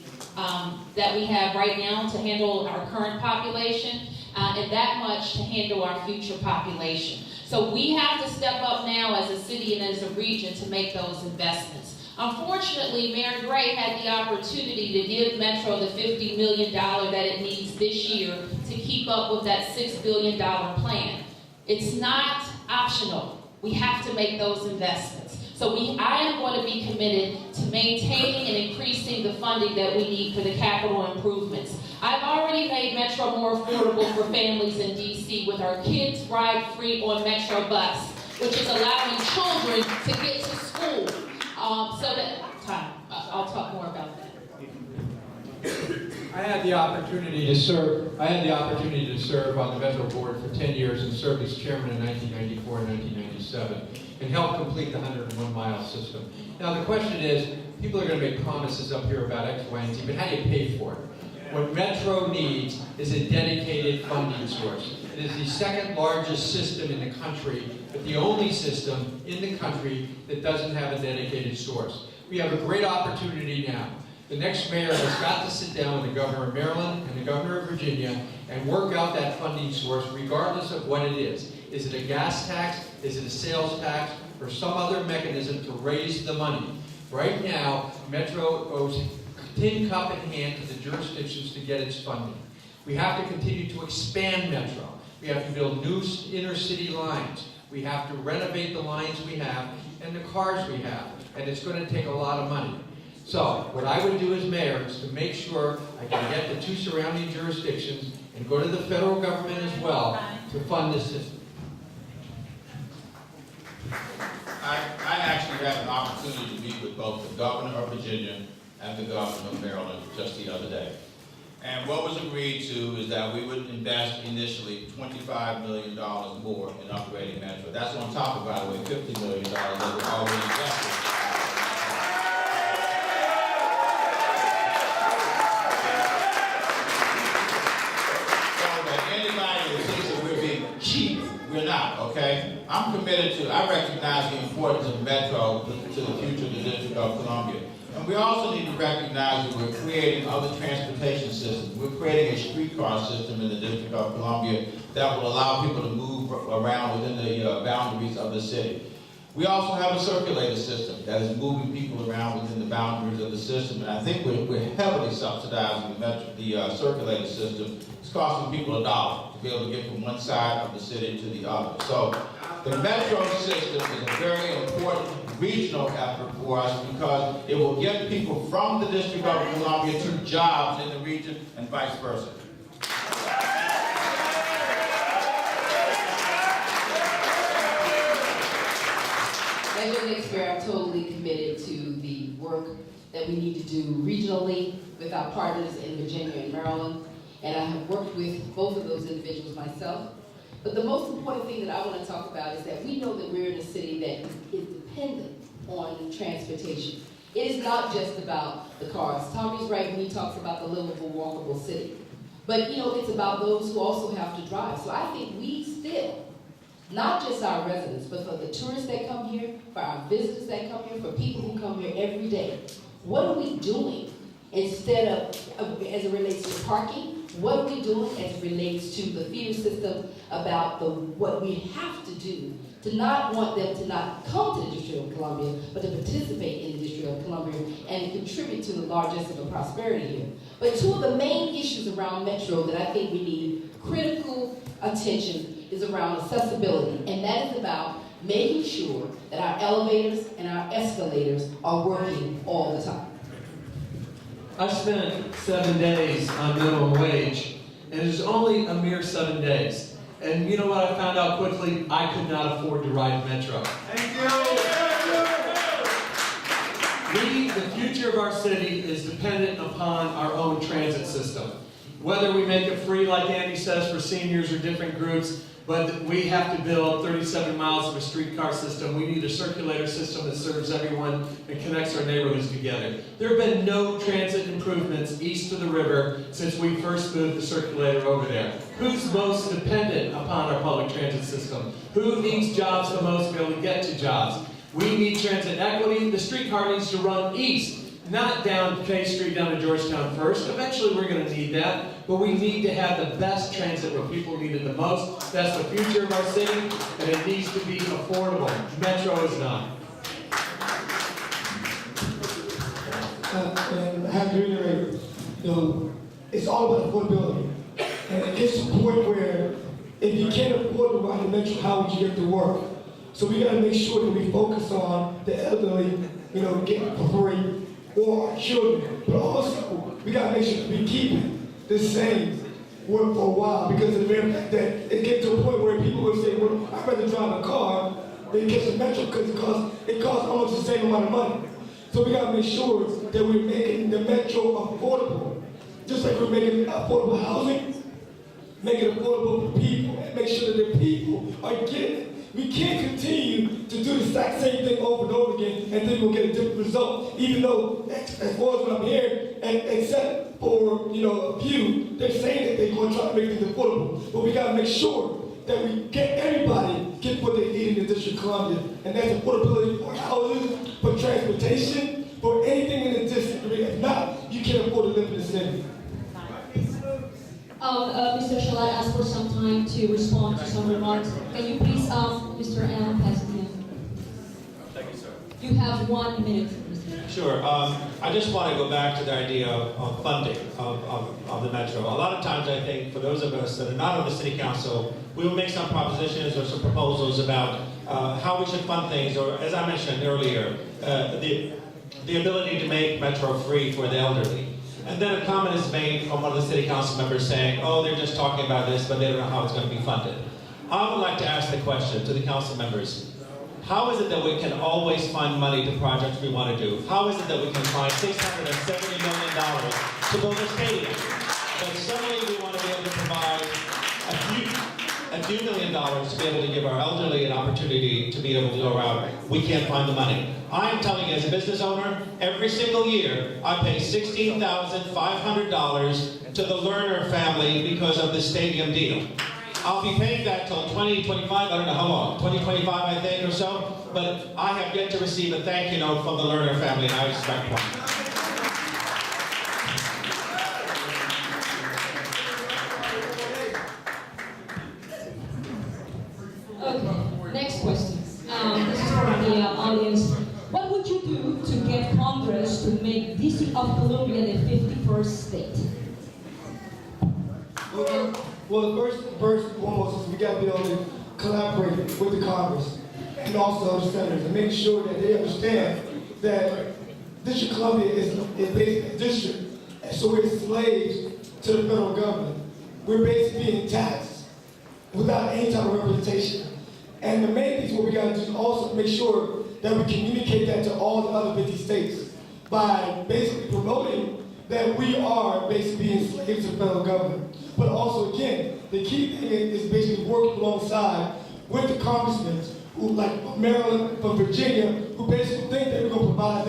that we have right now to handle our current population, and that much to handle our future population. So we have to step up now as a city and as a region to make those investments. Unfortunately, Mayor Gray had the opportunity to give Metro the $50 million that it needs this year to keep up with that $6 billion plan. It's not optional. We have to make those investments. So I am going to be committed to maintaining and increasing the funding that we need for the capital improvements. I've already made Metro more affordable for families in DC with our Kids Ride Free on Metro Bus, which is allowing children to get to school. I'll talk more about that. I had the opportunity to serve on the Metro Board for 10 years and served as chairman in 1994 and 1997 and helped complete the 101-mile system. Now the question is, people are going to make promises up here about X, Y, and Z, but how do you pay for it? What Metro needs is a dedicated funding source. It is the second largest system in the country, but the only system in the country that doesn't have a dedicated source. We have a great opportunity now. The next mayor has got to sit down with the governor of Maryland and the governor of Virginia and work out that funding source regardless of what it is. Is it a gas tax? Is it a sales tax? Or some other mechanism to raise the money? Right now, Metro owes tin cup in hand to the jurisdictions to get its funding. We have to continue to expand Metro. We have to build new inner city lines. We have to renovate the lines we have and the cars we have. And it's going to take a lot of money. So, what I would do as mayor is to make sure I can get the two surrounding jurisdictions and go to the federal government as well to fund this system. I actually had an opportunity to meet with both the governor of Virginia and the governor of Maryland just the other day. And what was agreed to is that we would invest initially $25 million more in upgrading Metro. That's on top of, by the way, $50 million that we're already invested. We're not, okay? I'm committed to, I recognize the importance of Metro to the future of the District of Columbia. And we also need to recognize that we're creating other transportation systems. We're creating a streetcar system in the District of Columbia that will allow people to move around within the boundaries of the city. We also have a circulator system that is moving people around within the boundaries of the system. And I think we're heavily subsidizing the circulator system. It's costing people $1 to be able to get from one side of the city to the other. So the Metro system is a very important regional effort for us because it will get people from the District of Columbia to jobs in the region and vice versa. As your next mayor, I'm totally committed to the work that we need to do regionally with our partners in Virginia and Maryland. And I have worked with both of those individuals myself. But the most important thing that I want to talk about is that we know that we're in a city that is dependent on transportation. It is not just about the cars. Tommy's right when he talks about the livable, walkable city. But, you know, it's about those who also have to drive. So I think we still, not just our residents, but for the tourists that come here, for our visitors that come here, for people who come here every day, what are we doing instead of as it relates to parking? What are we doing as it relates to the feeder system about what we have to do to not want them to not come to the District of Columbia, but to participate in the District of Columbia and contribute to the largesse of the prosperity here. But two of the main issues around Metro that I think we need critical attention is around accessibility, and that is about making sure that our elevators and our escalators are working all the time. I spent 7 days on minimum wage, and it was only a mere 7 days. And you know what I found out quickly? I could not afford to ride Metro. Thank you. The future of our city is dependent upon our own transit system. Whether we make it free, like Andy says, for seniors or different groups, but we have to build 37 miles of a streetcar system. We need a circulator system that serves everyone and connects our neighborhoods together. There have been no transit improvements east of the river since we first moved the circulator over there. Who's most dependent upon our public transit system? Who needs jobs the most to be able to get to jobs? We need transit equity. The streetcar needs to run east, not down K Street down to Georgetown first. Eventually we're going to need that, but we need to have the best transit where people need it the most. That's the future of our city, and it needs to be affordable. Metro is not. And I have to reiterate, you know, it's all about affordability. And it gets to the point where if you can't afford to ride the Metro, how would you get to work? So we gotta make sure that we focus on the elderly, getting for free, or our children. But also, we gotta make sure that we keep it the same for a while, because of the mere fact that it gets to a point where people will say, well, I'd rather drive a car than catch the metro because it costs almost the same amount of money. So we gotta make sure that we're making the metro affordable. Just like we're making affordable housing, make it affordable for people, and make sure that the people are getting it. We can't continue to do the exact same thing over and over again and then we'll get a different result, even though, as far as what I'm hearing, and except for, a few, they're saying that they're going to try to make things affordable. But we got to make sure that we everybody get what they need in the District of Columbia. And that's affordability for houses, for transportation, for anything in the district. If not, you can't afford to live in the city. Mr. Shall I ask for some time to respond to some remarks? Can you please, Mr. Allen, pass the mic? Thank you, sir. You have 1 minute. Sure. I just want to go back to the idea of funding of the metro. A lot of times I think for those of us that are not on the city council, we will make some propositions or some proposals about how we should fund things, or as I mentioned earlier, the ability to make metro free for the elderly. And then a comment is made from one of the city council members saying, oh, they're just talking about this, but they don't know how it's going to be funded. I would like to ask the question to the council members. How is it that we can always find money to projects we want to do? How is it that we can find $670 million to build a stadium? But suddenly we want to be able to provide a few $1 million to be able to give our elderly an opportunity to be able to go around. We can't find the money. I am telling you, as a business owner, every single year I pay $16,500 to the Lerner family because of the stadium deal. I'll be paying that till 2025, I don't know how long, 2025 I think or so, but I have yet to receive a thank you note from the Lerner family, and I expect one. Okay, next question. This is from the audience. What would you do to get Congress to make DC of Columbia the 51st state? Well, first and foremost is we got to be able to collaborate with the Congress and also the senators and make sure that they understand that District of Columbia is basically a district, and so we're slaves to the federal government. We're basically being taxed without any type of representation. And the main thing what we got to do is also make sure that we communicate that to all the other 50 states by basically promoting that we are basically being slaves to the federal government. But also, again, the key thing is basically working alongside with the congressmen who, like from Maryland, from Virginia, who basically think that we're going to provide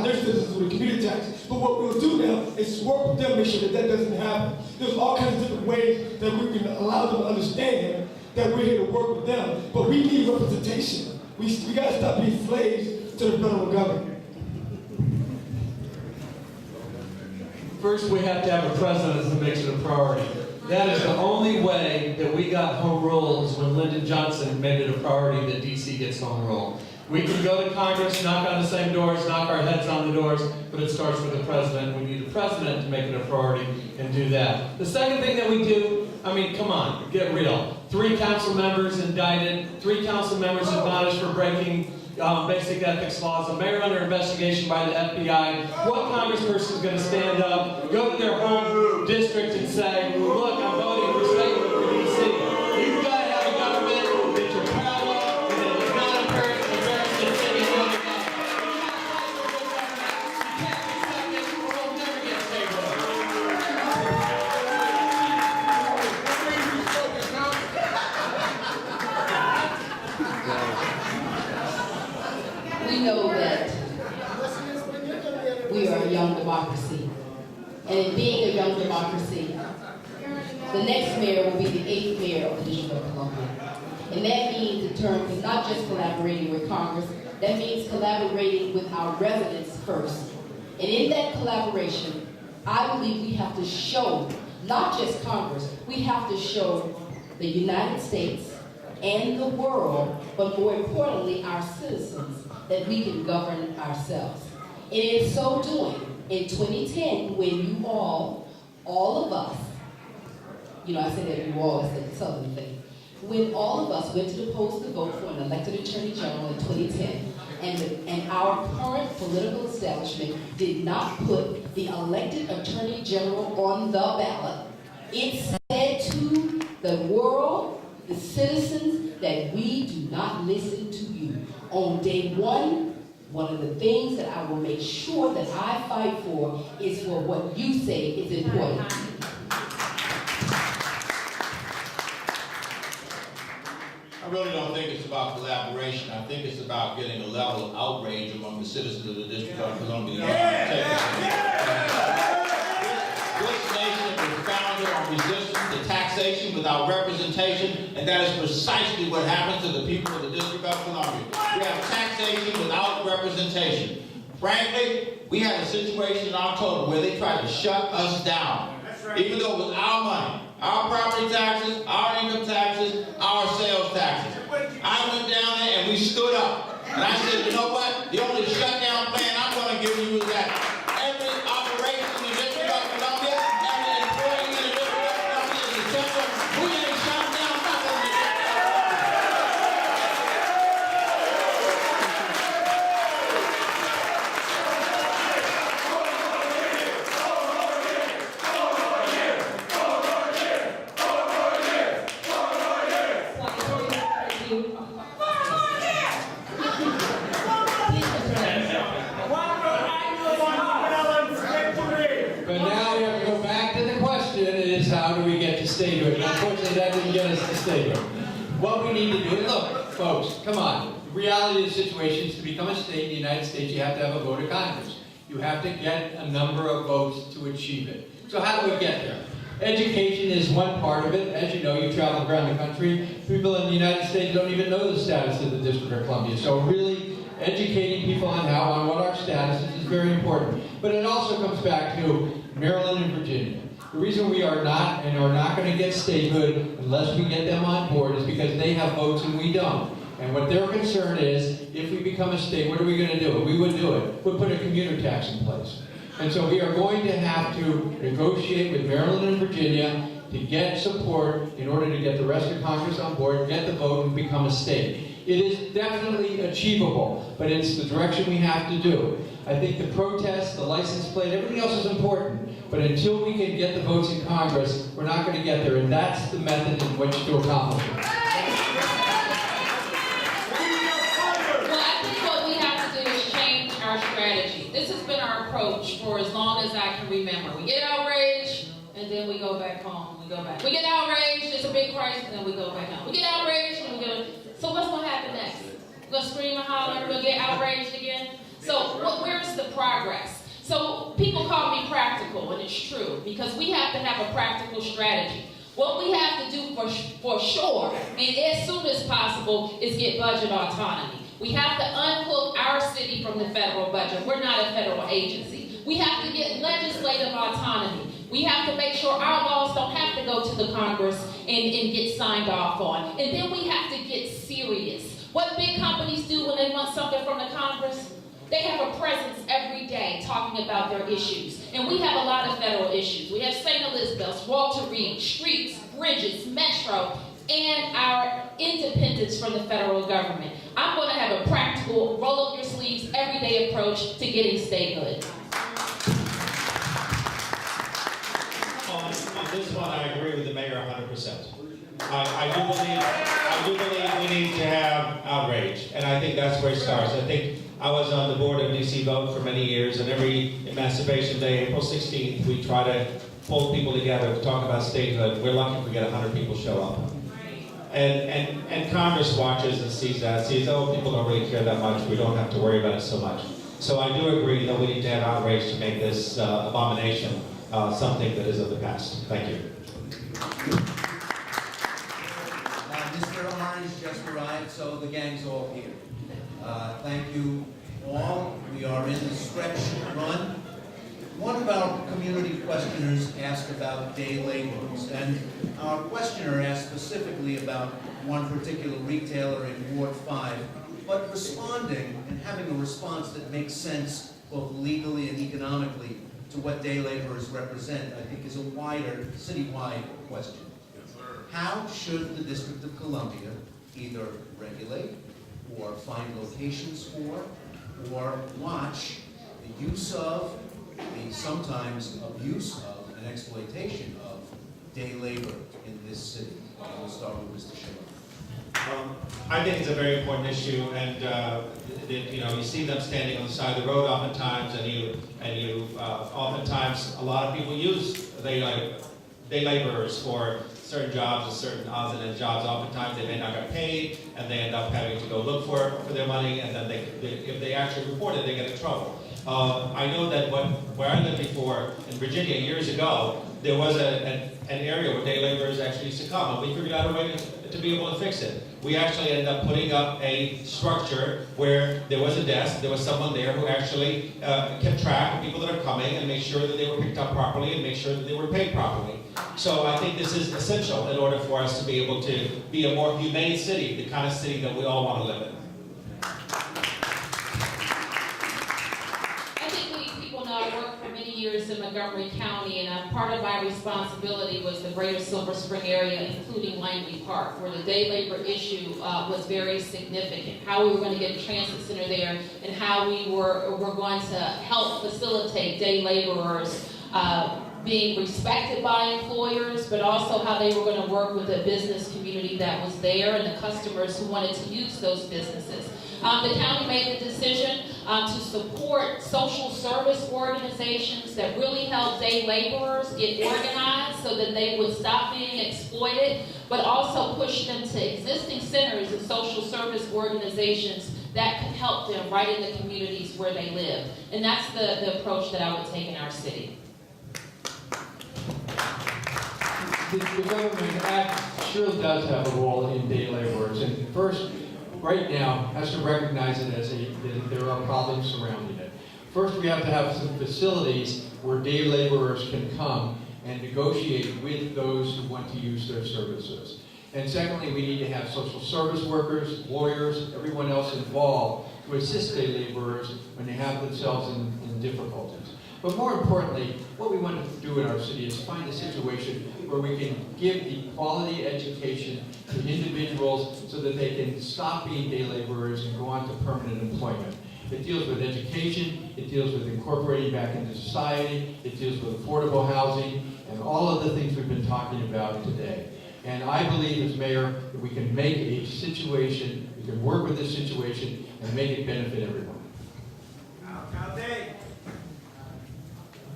their citizens with a community tax. But what we'll do now is work with them, make sure that doesn't happen. There's all kinds of different ways that we can allow them to understand that we're here to work with them. But we need representation. We got to stop being slaves to the federal government. First, we have to have a president who makes it a priority. That is the only way that we got home rule is when Lyndon Johnson made it a priority that DC gets home rule. We can go to Congress, knock on the same doors, knock our heads on the doors, but it starts with the president. We need a president to make it a priority and do that. The second thing that we do, I mean, come on, get real. 3 council members indicted, 3 council members admonished for breaking basic ethics laws, a mayor under investigation by the FBI. What congressperson is going to stand up, go to their home district and say, look, I'm voting for statehood for DC. You've got to have a government that you're proud of and that is not embarrassing the city of other government. You can't accept this, or we'll never get statehood. We know that we are a young democracy. And in being a young democracy, the next mayor will be the 8th mayor of the District of Columbia. And that means in terms of not just collaborating with Congress, that means collaborating with our residents first. And in that collaboration, I believe we have to show, not just Congress, we have to show the United States and the world, but more importantly, our citizens, that we can govern ourselves. And in so doing, in 2010, when you all of us, I say that you all, it's a southern thing, when all of us went to the polls to vote for an elected attorney general in 2010, and our current political establishment did not put the elected attorney general on the ballot, it said to the world, the citizens, that we do not listen to you. On day one of the things that I will make sure that I fight for is for what you say is important. I really don't think it's about collaboration. I think it's about getting a level of outrage among the citizens of the District of Columbia. This nation was founded on resistance to taxation without representation, and that is precisely what happens to the people of the District of Columbia. We have taxation without representation. Frankly, we had a situation in October where they tried to shut us down. Even though it was our money, our property taxes, our income taxes, our sales taxes. I went down there and we stood up. And I said, you know what? The only shutdown plan I'm going to give you is that every operation in the District of Columbia, every employee in the District of Columbia is essential. We ain't shut down nothing in the District of But now we have to go back to the question is how do we get to statehood? And unfortunately that didn't get us to statehood. What we need to do, look, folks, come on. The reality of the situation is to become a state in the United States, you have to have a vote of Congress. You have to get a number of votes to achieve it. So how do we get there? Education is one part of it. As you know, you travel around the country. People in the United States don't even know the status of the District of Columbia. So really educating people on what our status is very important. But it also comes back to Maryland and Virginia. The reason we are not and are not going to get statehood unless we get them on board is because they have votes and we don't. And what their concern is, if we become a state, what are we going to do? We would do it. We'll put a commuter tax in place. And so we are going to have to negotiate with Maryland and Virginia to get support in order to get the rest of Congress on board, get the vote, and become a state. It is definitely achievable, but it's the direction we have to do. I think the protest, the license plate, everything else is important, but until we can get the votes in Congress, we're not going to get there, and that's the method in which to accomplish it. Strategy. This has been our approach for as long as I can remember. We get outraged, and then we go back home. We go back. We get outraged, it's a big crisis, and then we go back home. We get outraged, and we go. So what's going to happen next? We're going to scream and holler, we're going to get outraged again? So where's the progress? So people call me practical, and it's true, because we have to have a practical strategy. What we have to do for sure, and as soon as possible, is get budget autonomy. We have to unhook our city from the federal budget. We're not a federal agency. We have to get legislative autonomy. We have to make sure our laws don't have to go to the Congress and get signed off on. And then we have to get serious. What big companies do when they want something from the Congress? They have a presence every day talking about their issues. And we have a lot of federal issues. We have St. Elizabeth's, Walter Reed, streets, bridges, metro, and our independence from the federal government. I'm going to have a practical, roll up your sleeves, everyday approach to getting statehood. On this one, I agree with the mayor 100%. I do believe we need to have outrage, and I think that's where it starts. I think I was on the board of DC Vote for many years, and every Emancipation Day, April 16th, we try to pull people together to talk about statehood. We're lucky if we get 100 people show up. And Congress watches and sees oh, people don't really care that much, we don't have to worry about it so much. So I do agree that we need to have outrage to make this abomination something that is of the past. Thank you. Mr. Orange just arrived, so the gang's all here. Thank you all. We are in the stretch run. One of our community questioners asked about day laborers, and our questioner asked specifically about one particular retailer in Ward 5, but responding and having a response that makes sense both legally and economically to what day laborers represent, I think is a wider, citywide question. how should the District of Columbia either regulate or find locations for or watch the use of, the sometimes abuse of, and exploitation of day labor in this city? We'll start with Mr. Schiller. I think it's a very important issue, and you see them standing on the side of the road oftentimes, and oftentimes a lot of people use day laborers for certain jobs and certain odds and ends jobs. Oftentimes they may not get paid, and they end up having to go look for their money, and then if they actually report it, they get in trouble. I know that where I lived before in Virginia years ago, there was an area where day laborers actually used to come, and we figured out a way to be able to fix it. We actually ended up putting up a structure where there was a desk, there was someone there who actually kept track of people that are coming and make sure that they were picked up properly and make sure that they were paid properly. So I think this is essential in order for us to be able to be a more humane city, the kind of city that we all want to live in. I worked for many years in Montgomery County, and part of my responsibility was the greater Silver Spring area, including Langley Park, where the day labor issue was very significant. How we were going to get a transit center there, and how we were going to help facilitate day laborers being respected by employers, but also how they were going to work with the business community that was there and the customers who wanted to use those businesses. The county made the decision to support social service organizations that really help day laborers get organized so that they would stop being exploited, but also push them to existing centers and social service organizations that could help them right in the communities where they live. And that's the approach that I would take in our city. The government act surely does have a role in day laborers. And first, right now, has to recognize it as that there are problems surrounding it. First, we have to have some facilities where day laborers can come and negotiate with those who want to use their services. And secondly, we need to have social service workers, lawyers, everyone else involved to assist day laborers when they have themselves in difficulties. But more importantly, what we want to do in our city is find a situation where we can give the quality education to individuals so that they can stop being day laborers and go on to permanent employment. It deals with education, it deals with incorporating back into society, it deals with affordable housing, and all of the things we've been talking about today. And I believe as mayor that we can make a situation, we can work with this situation and make it benefit everyone.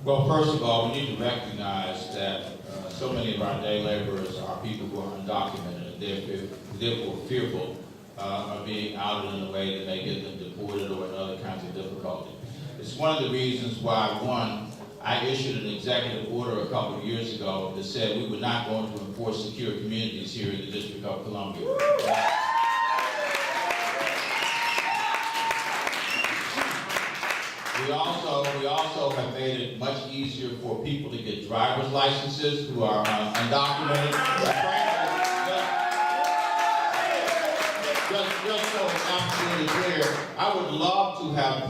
Well, first of all, we need to recognize that so many of our day laborers are people who are undocumented, and therefore fearful of being outed in a way that may get them deported or in other kinds of difficulty. It's one of the reasons why, one, I issued an executive order a couple of years ago that said we were not going to enforce secure communities here in the District of Columbia. We also have made it much easier for people to get driver's licenses who are undocumented. Just so it's absolutely clear, I would love to have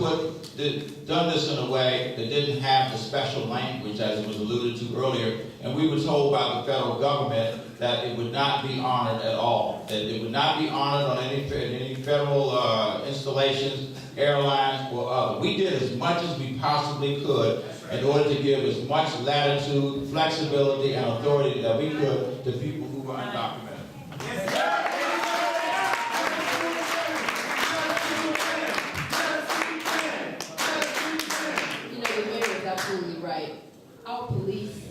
done this in a way that didn't have the special language as was alluded to earlier, and we were told by the federal government that it would not be honored at all, that it would not be honored on any federal installations, airlines, or other. We did as much as we possibly could in order to give as much latitude, flexibility, and authority that we could to people who were undocumented. You know, the mayor is absolutely right. Our police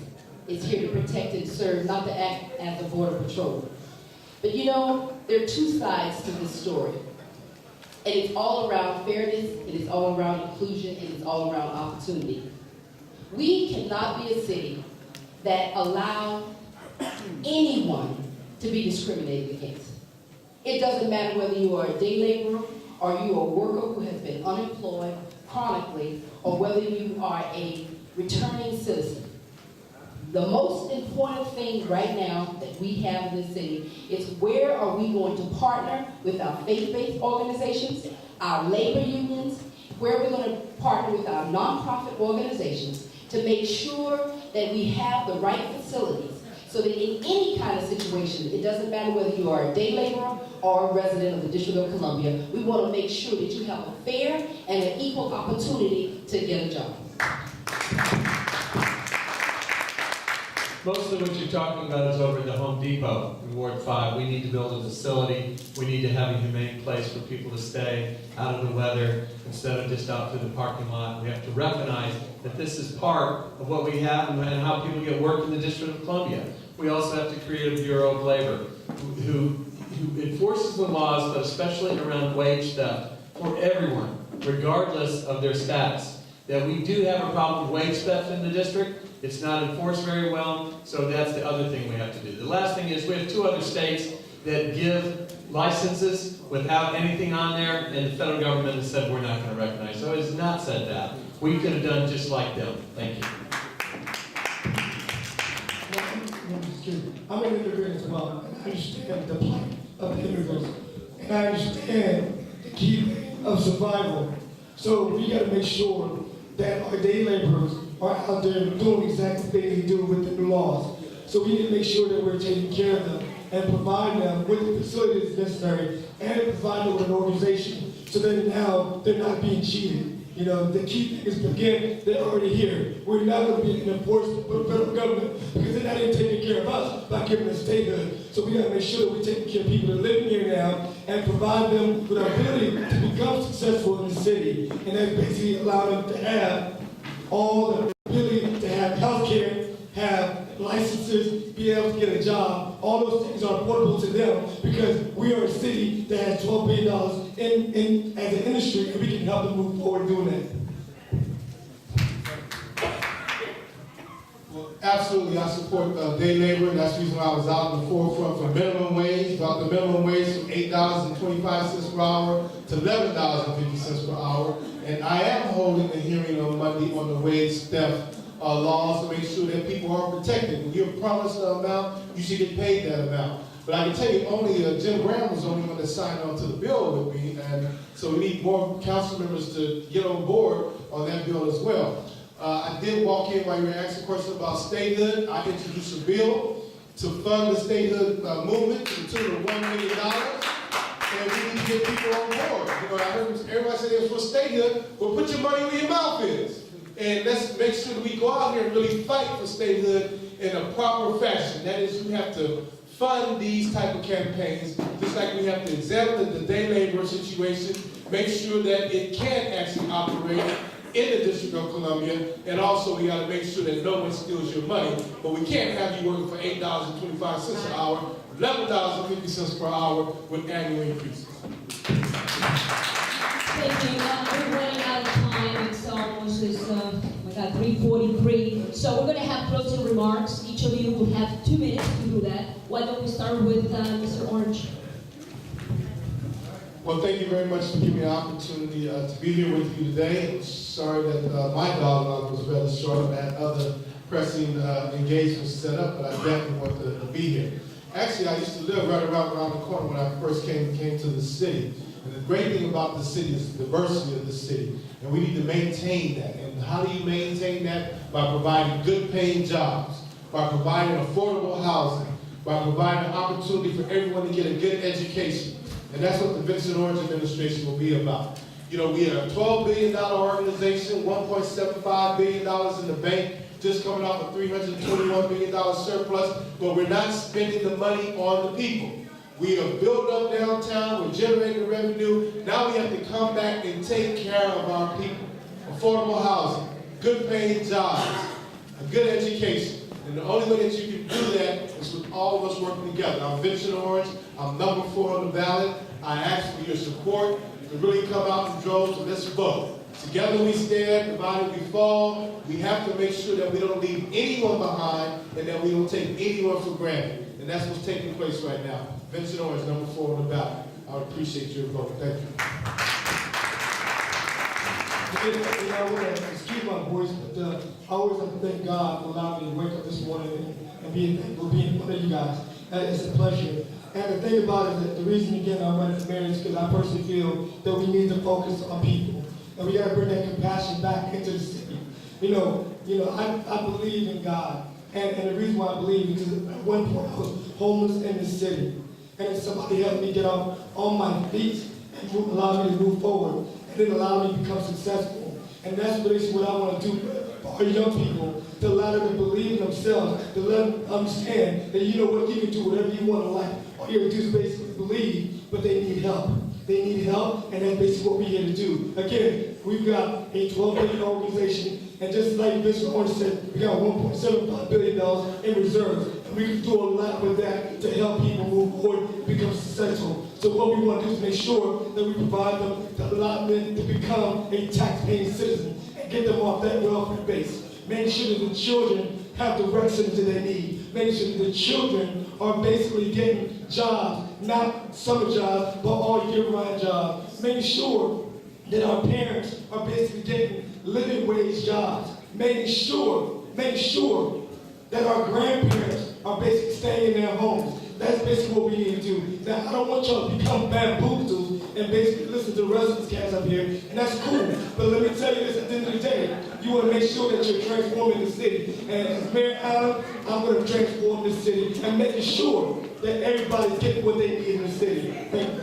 is here to protect and serve, not to act as a border patrol. But you know, there are two sides to this story. And it's all around fairness, it is all around inclusion, it is all around opportunity. We cannot be a city that allows anyone to be discriminated against. It doesn't matter whether you are a day laborer or you are a worker who has been unemployed chronically, or whether you are a returning citizen. The most important thing right now that we have in this city is where are we going to partner with our faith-based organizations, our labor unions, where we're going to partner with our nonprofit organizations to make sure that we have the right facilities So that in any kind of situation, it doesn't matter whether you are a day laborer or a resident of the District of Columbia, we want to make sure that you have a fair and an equal opportunity to get a job. Most of what you're talking about is over at the Home Depot in Ward 5. We need to build a facility. We need to have a humane place for people to stay out of the weather instead of just out through the parking lot. We have to recognize that this is part of what we have and how people get work in the District of Columbia. We also have to create a Bureau of Labor who enforces the laws, but especially around wage theft for everyone, regardless of their status. That we do have a problem with wage theft in the district. It's not enforced very well, so that's the other thing we have to do. The last thing is we have 2 other states that give licenses without anything on there, and the federal government has said we're not going to recognize. So it has not said that. We could have done just like them. Thank you. I'm an immigrant as well, and I understand the plight of the immigrants, and I understand the key of survival. So we got to make sure that our day laborers are out there doing exactly what they do with the new laws. So we need to make sure that we're taking care of them and provide them with the facilities necessary and provide them with an organization so that now they're not being cheated. You know, the key thing is, again, they're already here. We're not going to be enforced by the federal government because they're not even taking care of us by giving us statehood. So we got to make sure that we're taking care of people that are living here now and provide them with the ability to become successful in the city. And that basically allow them to have all the ability to have health care, have licenses, be able to get a job. All those things are affordable to them because we are a city that has $12 billion in as an industry, and we can help them move forward doing that. Well, absolutely, I support day labor, and that's the reason why I was out in the forefront for minimum wage. About the minimum wage from $8.25 per hour to $11.50 per hour. And I am holding a hearing on Monday on the wage theft laws to make sure that people are protected. When you're promised an amount, you should get paid that amount. But I can tell you, only Jim Graham was the only one that signed on to the bill with me, and so we need more council members to get on board on that bill as well. I did walk in while you were asking a question about statehood. I introduced a bill to fund the statehood movement to the tune of $1 million. And we need to get people on board. You know, I heard everybody say this for statehood. Well, put your money where your mouth is. And let's make sure that we go out here and really fight for statehood in a proper fashion. That is, we have to fund these type of campaigns, just like we have to examine the day labor situation, make sure that it can actually operate in the District of Columbia, and also we got to make sure that no one steals your money. But we can't have you working for $8.25 an hour, $11.50 per hour with annual increases. Thank you. We're running out of time. It's almost we got 3:43. So we're going to have closing remarks. Each of you will have 2 minutes to do that. Why don't we start with Mr. Orange? Well, thank you very much for giving me the opportunity to be here with you today. Sorry that my dialogue was rather short. I had other pressing engagements set up, but I definitely want to be here. Actually, I used to live right around the corner when I first came to the city. And the great thing about the city is the diversity of the city. And we need to maintain that. And how do you maintain that? By providing good paying jobs, by providing affordable housing, by providing an opportunity for everyone to get a good education. And that's what the Vincent Orange administration will be about. You know, we are a $12 billion organization, $1.75 billion in the bank, just coming off a $321 million surplus, but we're not spending the money on the people. We have built up downtown, we're generating revenue. Now we have to come back and take care of our people. Affordable housing, good paying jobs, a good education. And the only way that you can do that is with all of us working together. I'm Vincent Orange, I'm number 4 on the ballot. I ask for your support to really come out in droves and let's vote. Together we stand, divided we fall. We have to make sure that we don't leave anyone behind and that we don't take anyone for granted. And that's what's taking place right now. Vincent Orange, number 4 on the ballot. I would appreciate your vote. Thank you. I want to excuse my voice, but I always like to thank God for allowing me to wake up this morning and be in front of you guys. It's a pleasure. And the thing about it is that the reason, again, I'm running for mayor is because I personally feel that we need to focus on people. And we got to bring that compassion back into the city. You know, I believe in God. And the reason why I believe is because at one point I was homeless in the city. And somebody helped me get off on my feet and allowed me to move forward. And then allowed me to become successful. And that's basically what I want to do for our young people, to allow them to believe in themselves, to let them understand that you know what, you can do whatever you want in life. All you have to do is basically believe, but they need help. They need help, and that's basically what we're here to do. Again, we've got a $12 billion organization, and just like Mr. Orange said, we got $1.75 billion in reserves. And we can do a lot with that to help people move forward and become successful. So what we want to do is make sure that we provide them the allotment to become a tax-paying citizen and get them off that welfare base. Making sure that the children have the residence that they need. Making sure that the children are basically getting jobs, not summer jobs, but all year-round jobs. Making sure that our parents are basically getting living wage jobs. Making sure that our grandparents are basically staying in their homes. That's basically what we need to do. Now, I don't want y'all to become bamboozled and basically listen to the residents cast up here, and that's cool. But let me tell you this, at the end of the day, you want to make sure that you're transforming the city. And as Mayor Allen, I'm going to transform this city and making sure that everybody's getting what they need in the city. Thank you.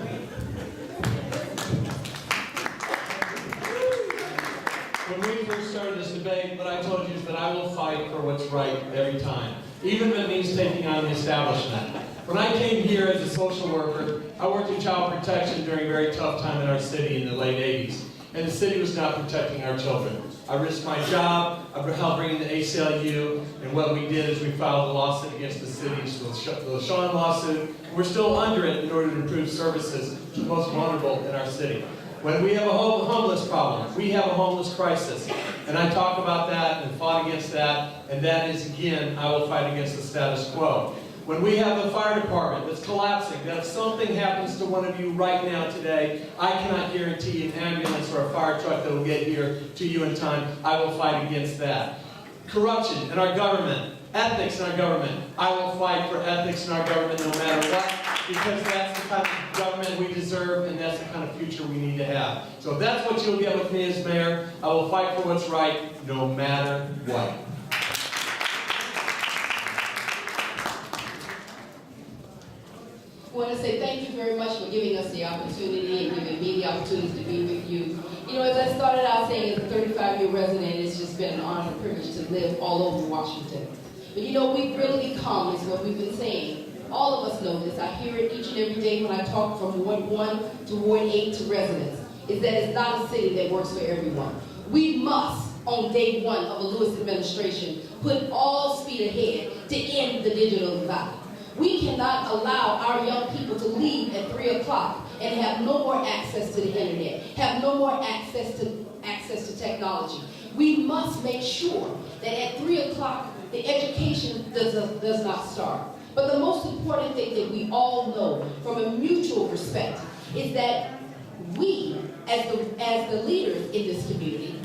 When we first started this debate, what I told you is that I will fight for what's right every time, even if it means taking on the establishment. When I came here as a social worker, I worked in child protection during a very tough time in our city in the late 80s, and the city was not protecting our children. I risked my job, I helped bring in the ACLU, and what we did is we filed a lawsuit against the city, the Sean lawsuit. We're still under it in order to improve services to the most vulnerable in our city. When we have a homeless problem, we have a homeless crisis. And I talk about that and fought against that, and that is, again, I will fight against the status quo. When we have a fire department that's collapsing, that if something happens to one of you right now today, I cannot guarantee an ambulance or a fire truck that will get here to you in time. I will fight against that. Corruption in our government, ethics in our government. I will fight for ethics in our government no matter what, because that's the kind of government we deserve, and that's the kind of future we need to have. So if that's what you'll get with me as mayor, I will fight for what's right no matter what. I want to say thank you very much for giving us the opportunity and giving me the opportunity to be with you. You know, as I started out saying, as a 35-year resident, it's just been an honor and privilege to live all over Washington. But you know, we've really become, is what we've been saying. All of us know this. I hear it each and every day when I talk from Ward 1 to Ward 8 to residents, is that it's not a city that works for everyone. We must, on day one of the Lewis administration, put all speed ahead to end the digital divide. We cannot allow our young people to leave at 3 o'clock and have no more access to the internet, have no more access to technology. We must make sure that at 3 o'clock the education does not start. But the most important thing that we all know from a mutual perspective is that we, as the leaders in this community,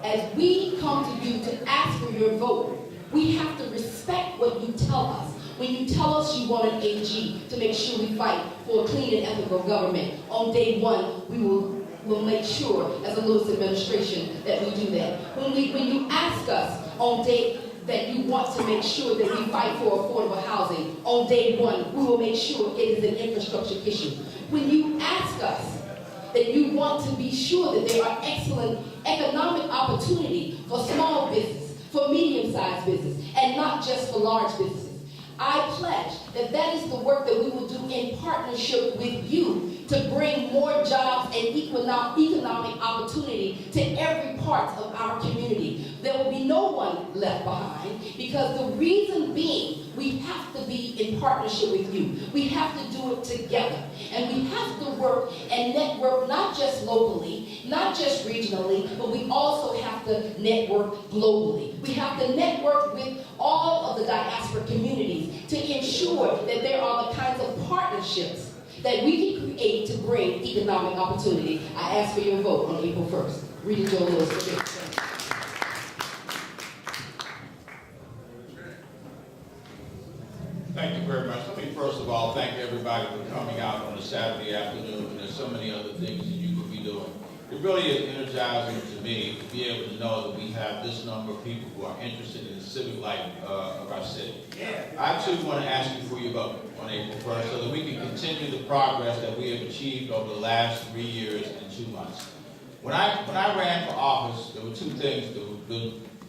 as we come to you to ask for your vote, we have to respect what you tell us. When you tell us you want an AG to make sure we fight for a clean and ethical government, on day one, we will make sure, as a Lewis administration, that we do that. When you ask us on day that you want to make sure that we fight for affordable housing, on day one, we will make sure it is an infrastructure issue. When you ask us that you want to be sure that there are excellent economic opportunity for small business, for medium-sized business, and not just for large businesses, I pledge that that is the work that we will do in partnership with you to bring more jobs and economic opportunity to every part of our community. There will be no one left behind, because the reason being, we have to be in partnership with you. We have to do it together. And we have to work and network not just locally, not just regionally, but we also have to network globally. We have to network with all of the diaspora communities to ensure that there are the kinds of partnerships that we can create to bring economic opportunity. I ask for your vote on April 1st. Rita Jo Lewis. Thank you very much. Let me first of all thank everybody for coming out on a Saturday afternoon. And there's so many other things that you could be doing. It really is energizing to me to be able to know that we have this number of people who are interested in the civic life of our city. I too want to ask you for your vote on April 1st so that we can continue the progress that we have achieved over the last 3 years and 2 months. When I ran for office, there were two things.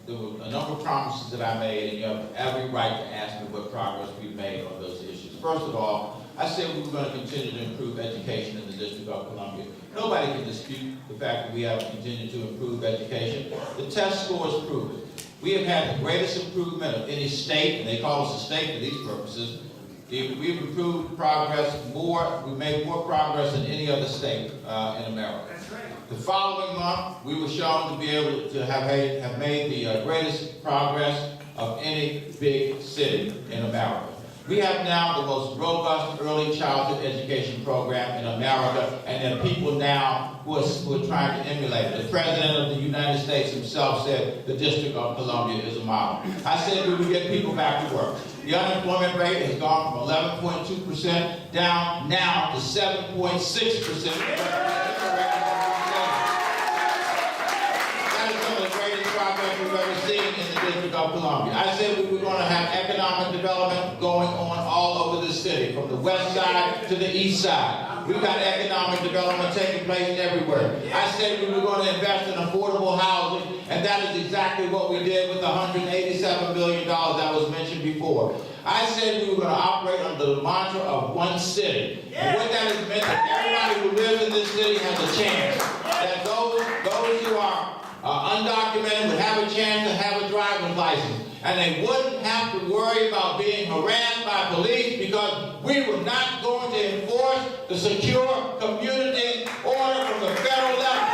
There were a number of promises that I made, and you have every right to ask me what progress we've made on those issues. First of all, I said we were going to continue to improve education in the District of Columbia. Nobody can dispute the fact that we have continued to improve education. The test scores prove it. We have had the greatest improvement of any state, and they call us a state for these purposes. We've improved progress more, we've made more progress than any other state in America. That's right. The following month, we were shown to be able to have made the greatest progress of any big city in America. We have now the most robust early childhood education program in America, and there are people now who are trying to emulate it. The President of the United States himself said the District of Columbia is a model. I said we would get people back to work. The unemployment rate has gone from 11.2% down now to 7.6%. We've ever seen in the District of Columbia. I said we were going to have economic development going on all over the city, from the west side to the east side. We've got economic development taking place everywhere. I said we were going to invest in affordable housing, and that is exactly what we did with the $187 billion that was mentioned before. I said we were going to operate under the mantra of one city. And what that has meant that everybody who lives in this city has a chance. That those who are undocumented would have a chance to have a driver's license. And they wouldn't have to worry about being harassed by police because we were not going to enforce the secure community order from the federal level.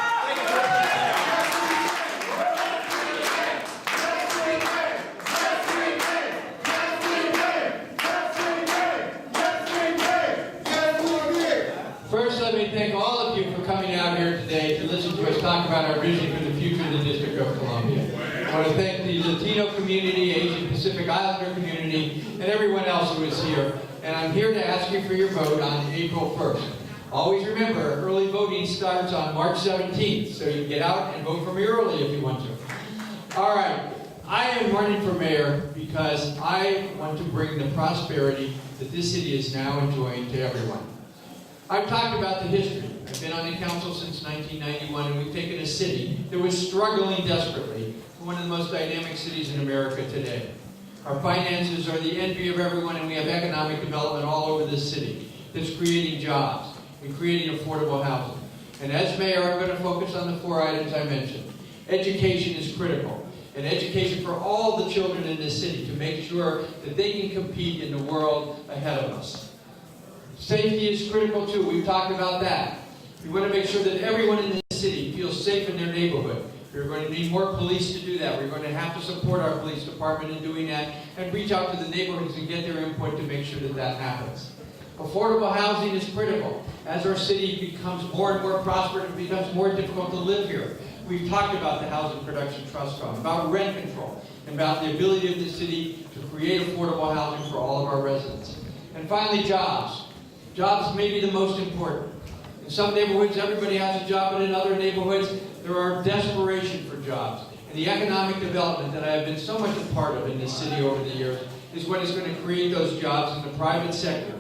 First, let me thank all of you for coming out here today to listen to us talk about our vision for the future of the District of Columbia. I want to thank the Latino community, Asian Pacific Islander community, and everyone else who is here. And I'm here to ask you for your vote on April 1st. Always remember, early voting starts on March 17th, so you can get out and vote for me early if you want to. All right, I am running for mayor because I want to bring the prosperity that this city is now enjoying to everyone. I've talked about the history. I've been on the council since 1991, and we've taken a city that was struggling desperately to one of the most dynamic cities in America today. Our finances are the envy of everyone, and we have economic development all over this city that's creating jobs and creating affordable housing. And as mayor, I'm going to focus on the 4 items I mentioned. Education is critical, and education for all the children in this city to make sure that they can compete in the world ahead of us. Safety is critical too. We've talked about that. We want to make sure that everyone in this city feels safe in their neighborhood. We're going to need more police to do that. We're going to have to support our police department in doing that and reach out to the neighborhoods and get their input to make sure that that happens. Affordable housing is critical. As our city becomes more and more prosperous, it becomes more difficult to live here. We've talked about the Housing Production Trust Fund, about rent control, and about the ability of the city to create affordable housing for all of our residents. And finally, jobs. Jobs may be the most important. In some neighborhoods, everybody has a job, but in other neighborhoods, there are desperation for jobs. And the economic development that I have been so much a part of in this city over the years is what is going to create those jobs in the private sector.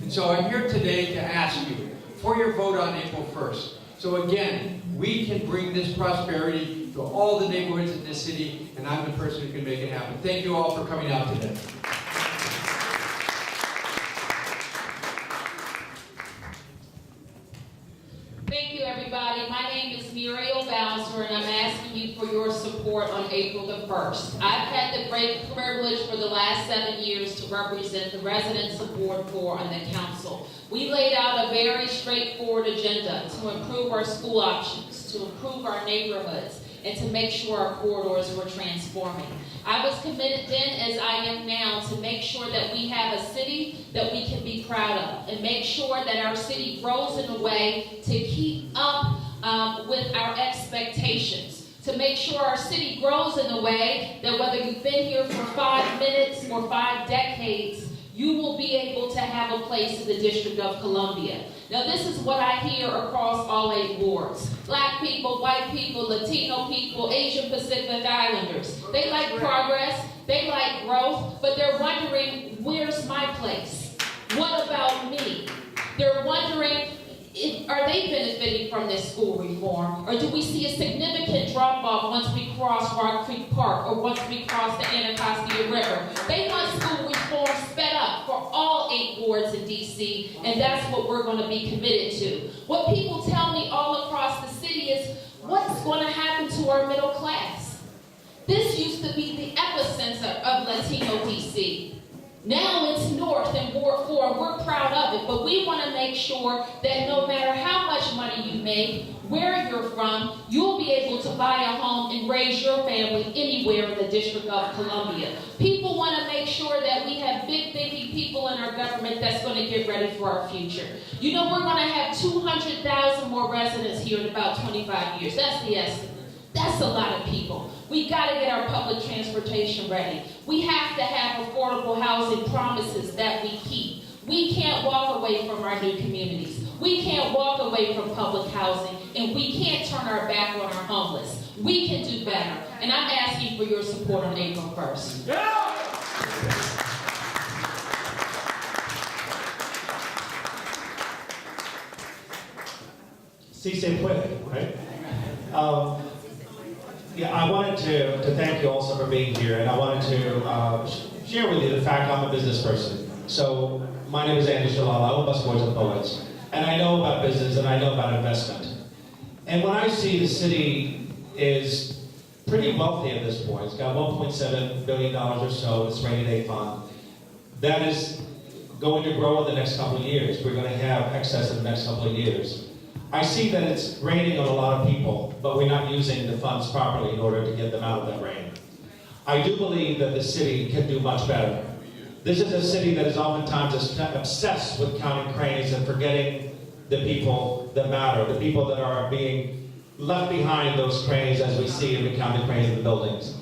And so I'm here today to ask you for your vote on April 1st. So again, we can bring this prosperity to all the neighborhoods in this city, and I'm the person who can make it happen. Thank you all for coming out today. Thank you, everybody. My name is Muriel Bowser, and I'm asking you for your support on April the 1st. I've had the great privilege for the last 7 years to represent the residents of Ward 4 on the council. We laid out a very straightforward agenda to improve our school options, to improve our neighborhoods, and to make sure our corridors were transforming. I was committed then, as I am now, to make sure that we have a city that we can be proud of, and make sure that our city grows in a way to keep up with our expectations, to make sure our city grows in a way that whether you've been here for 5 minutes or 5 decades, you will be able to have a place in the District of Columbia. Now this is what I hear across all 8 wards. Black people, white people, Latino people, Asian Pacific Islanders. They like progress, they like growth, but they're wondering, where's my place? What about me? They're wondering, are they benefiting from this school reform? Or do we see a significant drop-off once we cross Rock Creek Park or once we cross the Anacostia River? They want school reform sped up for all 8 wards in DC, and that's what we're going to be committed to. What people tell me all across the city is, what's going to happen to our middle class? This used to be the epicenter of Latino DC. Now it's North and Ward 4, and we're proud of it, but we want to make sure that no matter how much money you make, where you're from, you'll be able to buy a home and raise your family anywhere in the District of Columbia. People want to make sure that we have big thinking people in our government that's going to get ready for our future. You know, we're going to have 200,000 more residents here in about 25 years. That's the estimate. That's a lot of people. We've got to get our public transportation ready. We have to have affordable housing promises that we keep. We can't walk away from our new communities. We can't walk away from public housing, and we can't turn our back on our homeless. We can do better, and I'm asking for your support on April 1st. Yeah! Si se puede, right? Yeah, I wanted to thank you also for being here, and I wanted to share with you the fact I'm a business person. So my name is Andy Shalala, I own Busboys and Poets, and I know about business and I know about investment. And when I see the city is pretty wealthy at this point, it's got $1.7 billion or so, it's rainy day fund, that is going to grow in the next couple of years. We're going to have excess in the next couple of years. I see that it's raining on a lot of people, but we're not using the funds properly in order to get them out of that rain. I do believe that the city can do much better. This is a city that is oftentimes obsessed with counting cranes and forgetting the people that matter, the people that are being left behind those cranes as we see in the counting cranes in the buildings.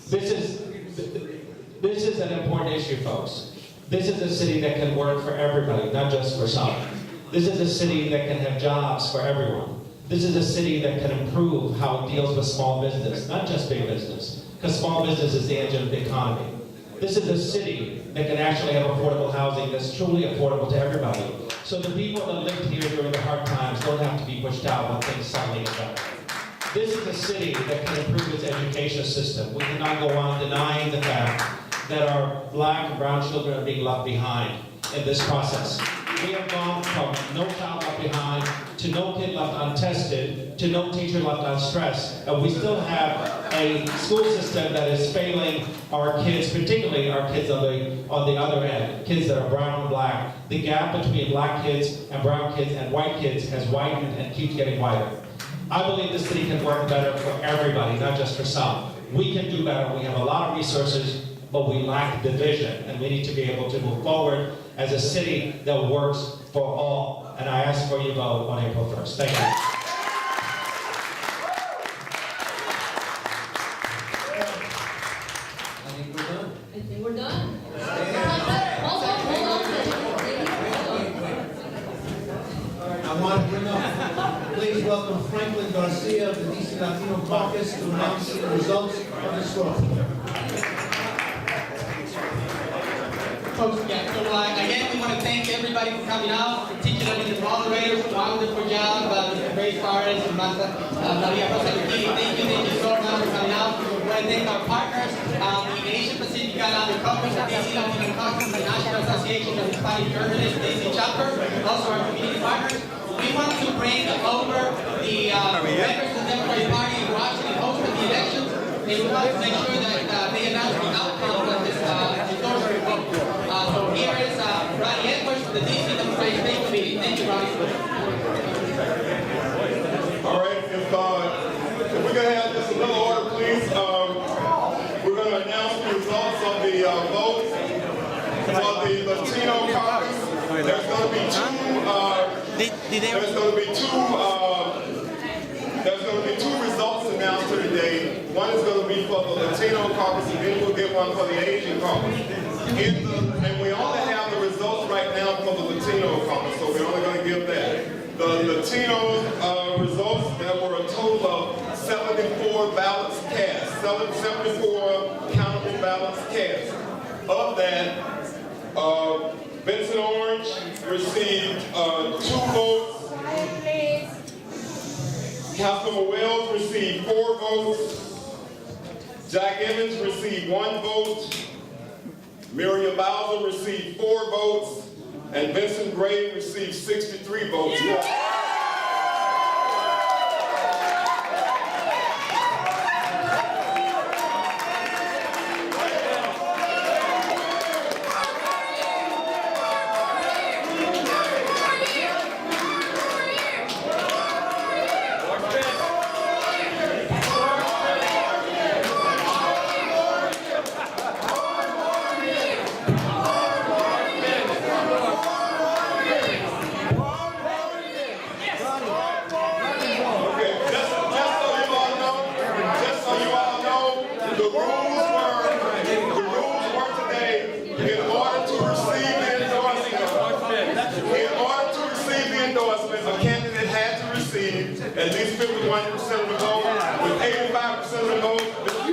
This is an important issue, folks. This is a city that can work for everybody, not just for some. This is a city that can have jobs for everyone. This is a city that can improve how it deals with small business, not just big business, because small business is the engine of the economy. This is a city that can actually have affordable housing that's truly affordable to everybody. So the people that lived here during the hard times don't have to be pushed out when things suddenly get better. This is a city that can improve its education system. We cannot go on denying the fact that our black and brown children are being left behind in this process. We have gone from no child left behind, to no kid left untested, to no teacher left unstressed. And we still have a school system that is failing our kids, particularly our kids on the other end, kids that are brown and black. The gap between black kids and brown kids and white kids has widened and keeps getting wider. I believe the city can work better for everybody, not just for some. We can do better. We have a lot of resources, but we lack the vision, and we need to be able to move forward as a city that works for all. And I ask for your vote on April 1st. Thank you. I think we're done. I think we're done. Hold on. I want to bring up, please welcome Franklin Garcia of the DC Latino Caucus to announce the results of the straw. Folks, yeah, so again, we want to thank everybody for coming out, particularly the moderators, wonderful job, Mr. Ray Suarez and Rosa, Rosa Lucchini. Thank you so much for coming out. We want to thank our partners, the Asian Pacific Island Caucus, the DC Latino Caucus, the National Association of Hispanic Journalists, DC chapter, also our community partners. We want to bring over the members of the Democratic Party in Washington, hosted the elections, and we want to make sure that they announce the outcome of this historic vote. So here is Ronnie Edwards from the DC Democratic State Committee. Thank you, Ronnie. All right, if we're going to have just a little order, please. We're going to announce the results of the votes for the Latino Caucus. There's going to be two results announced here today. One is going to be for the Latino Caucus, and then we'll get one for the Asian Caucus. And we only have the results right now for the Latino Caucus, so we're only going to give that. Latino results, there were a total of 74 ballots cast, 74 countable ballots cast. Of that, Vincent Orange received 2 votes. Councilman Wells received 4 votes. Jack Evans received 1 vote. Miriam Bowser received 4 votes. And Vincent Gray received 63 votes. At least 51% of the vote, with 85% of the vote,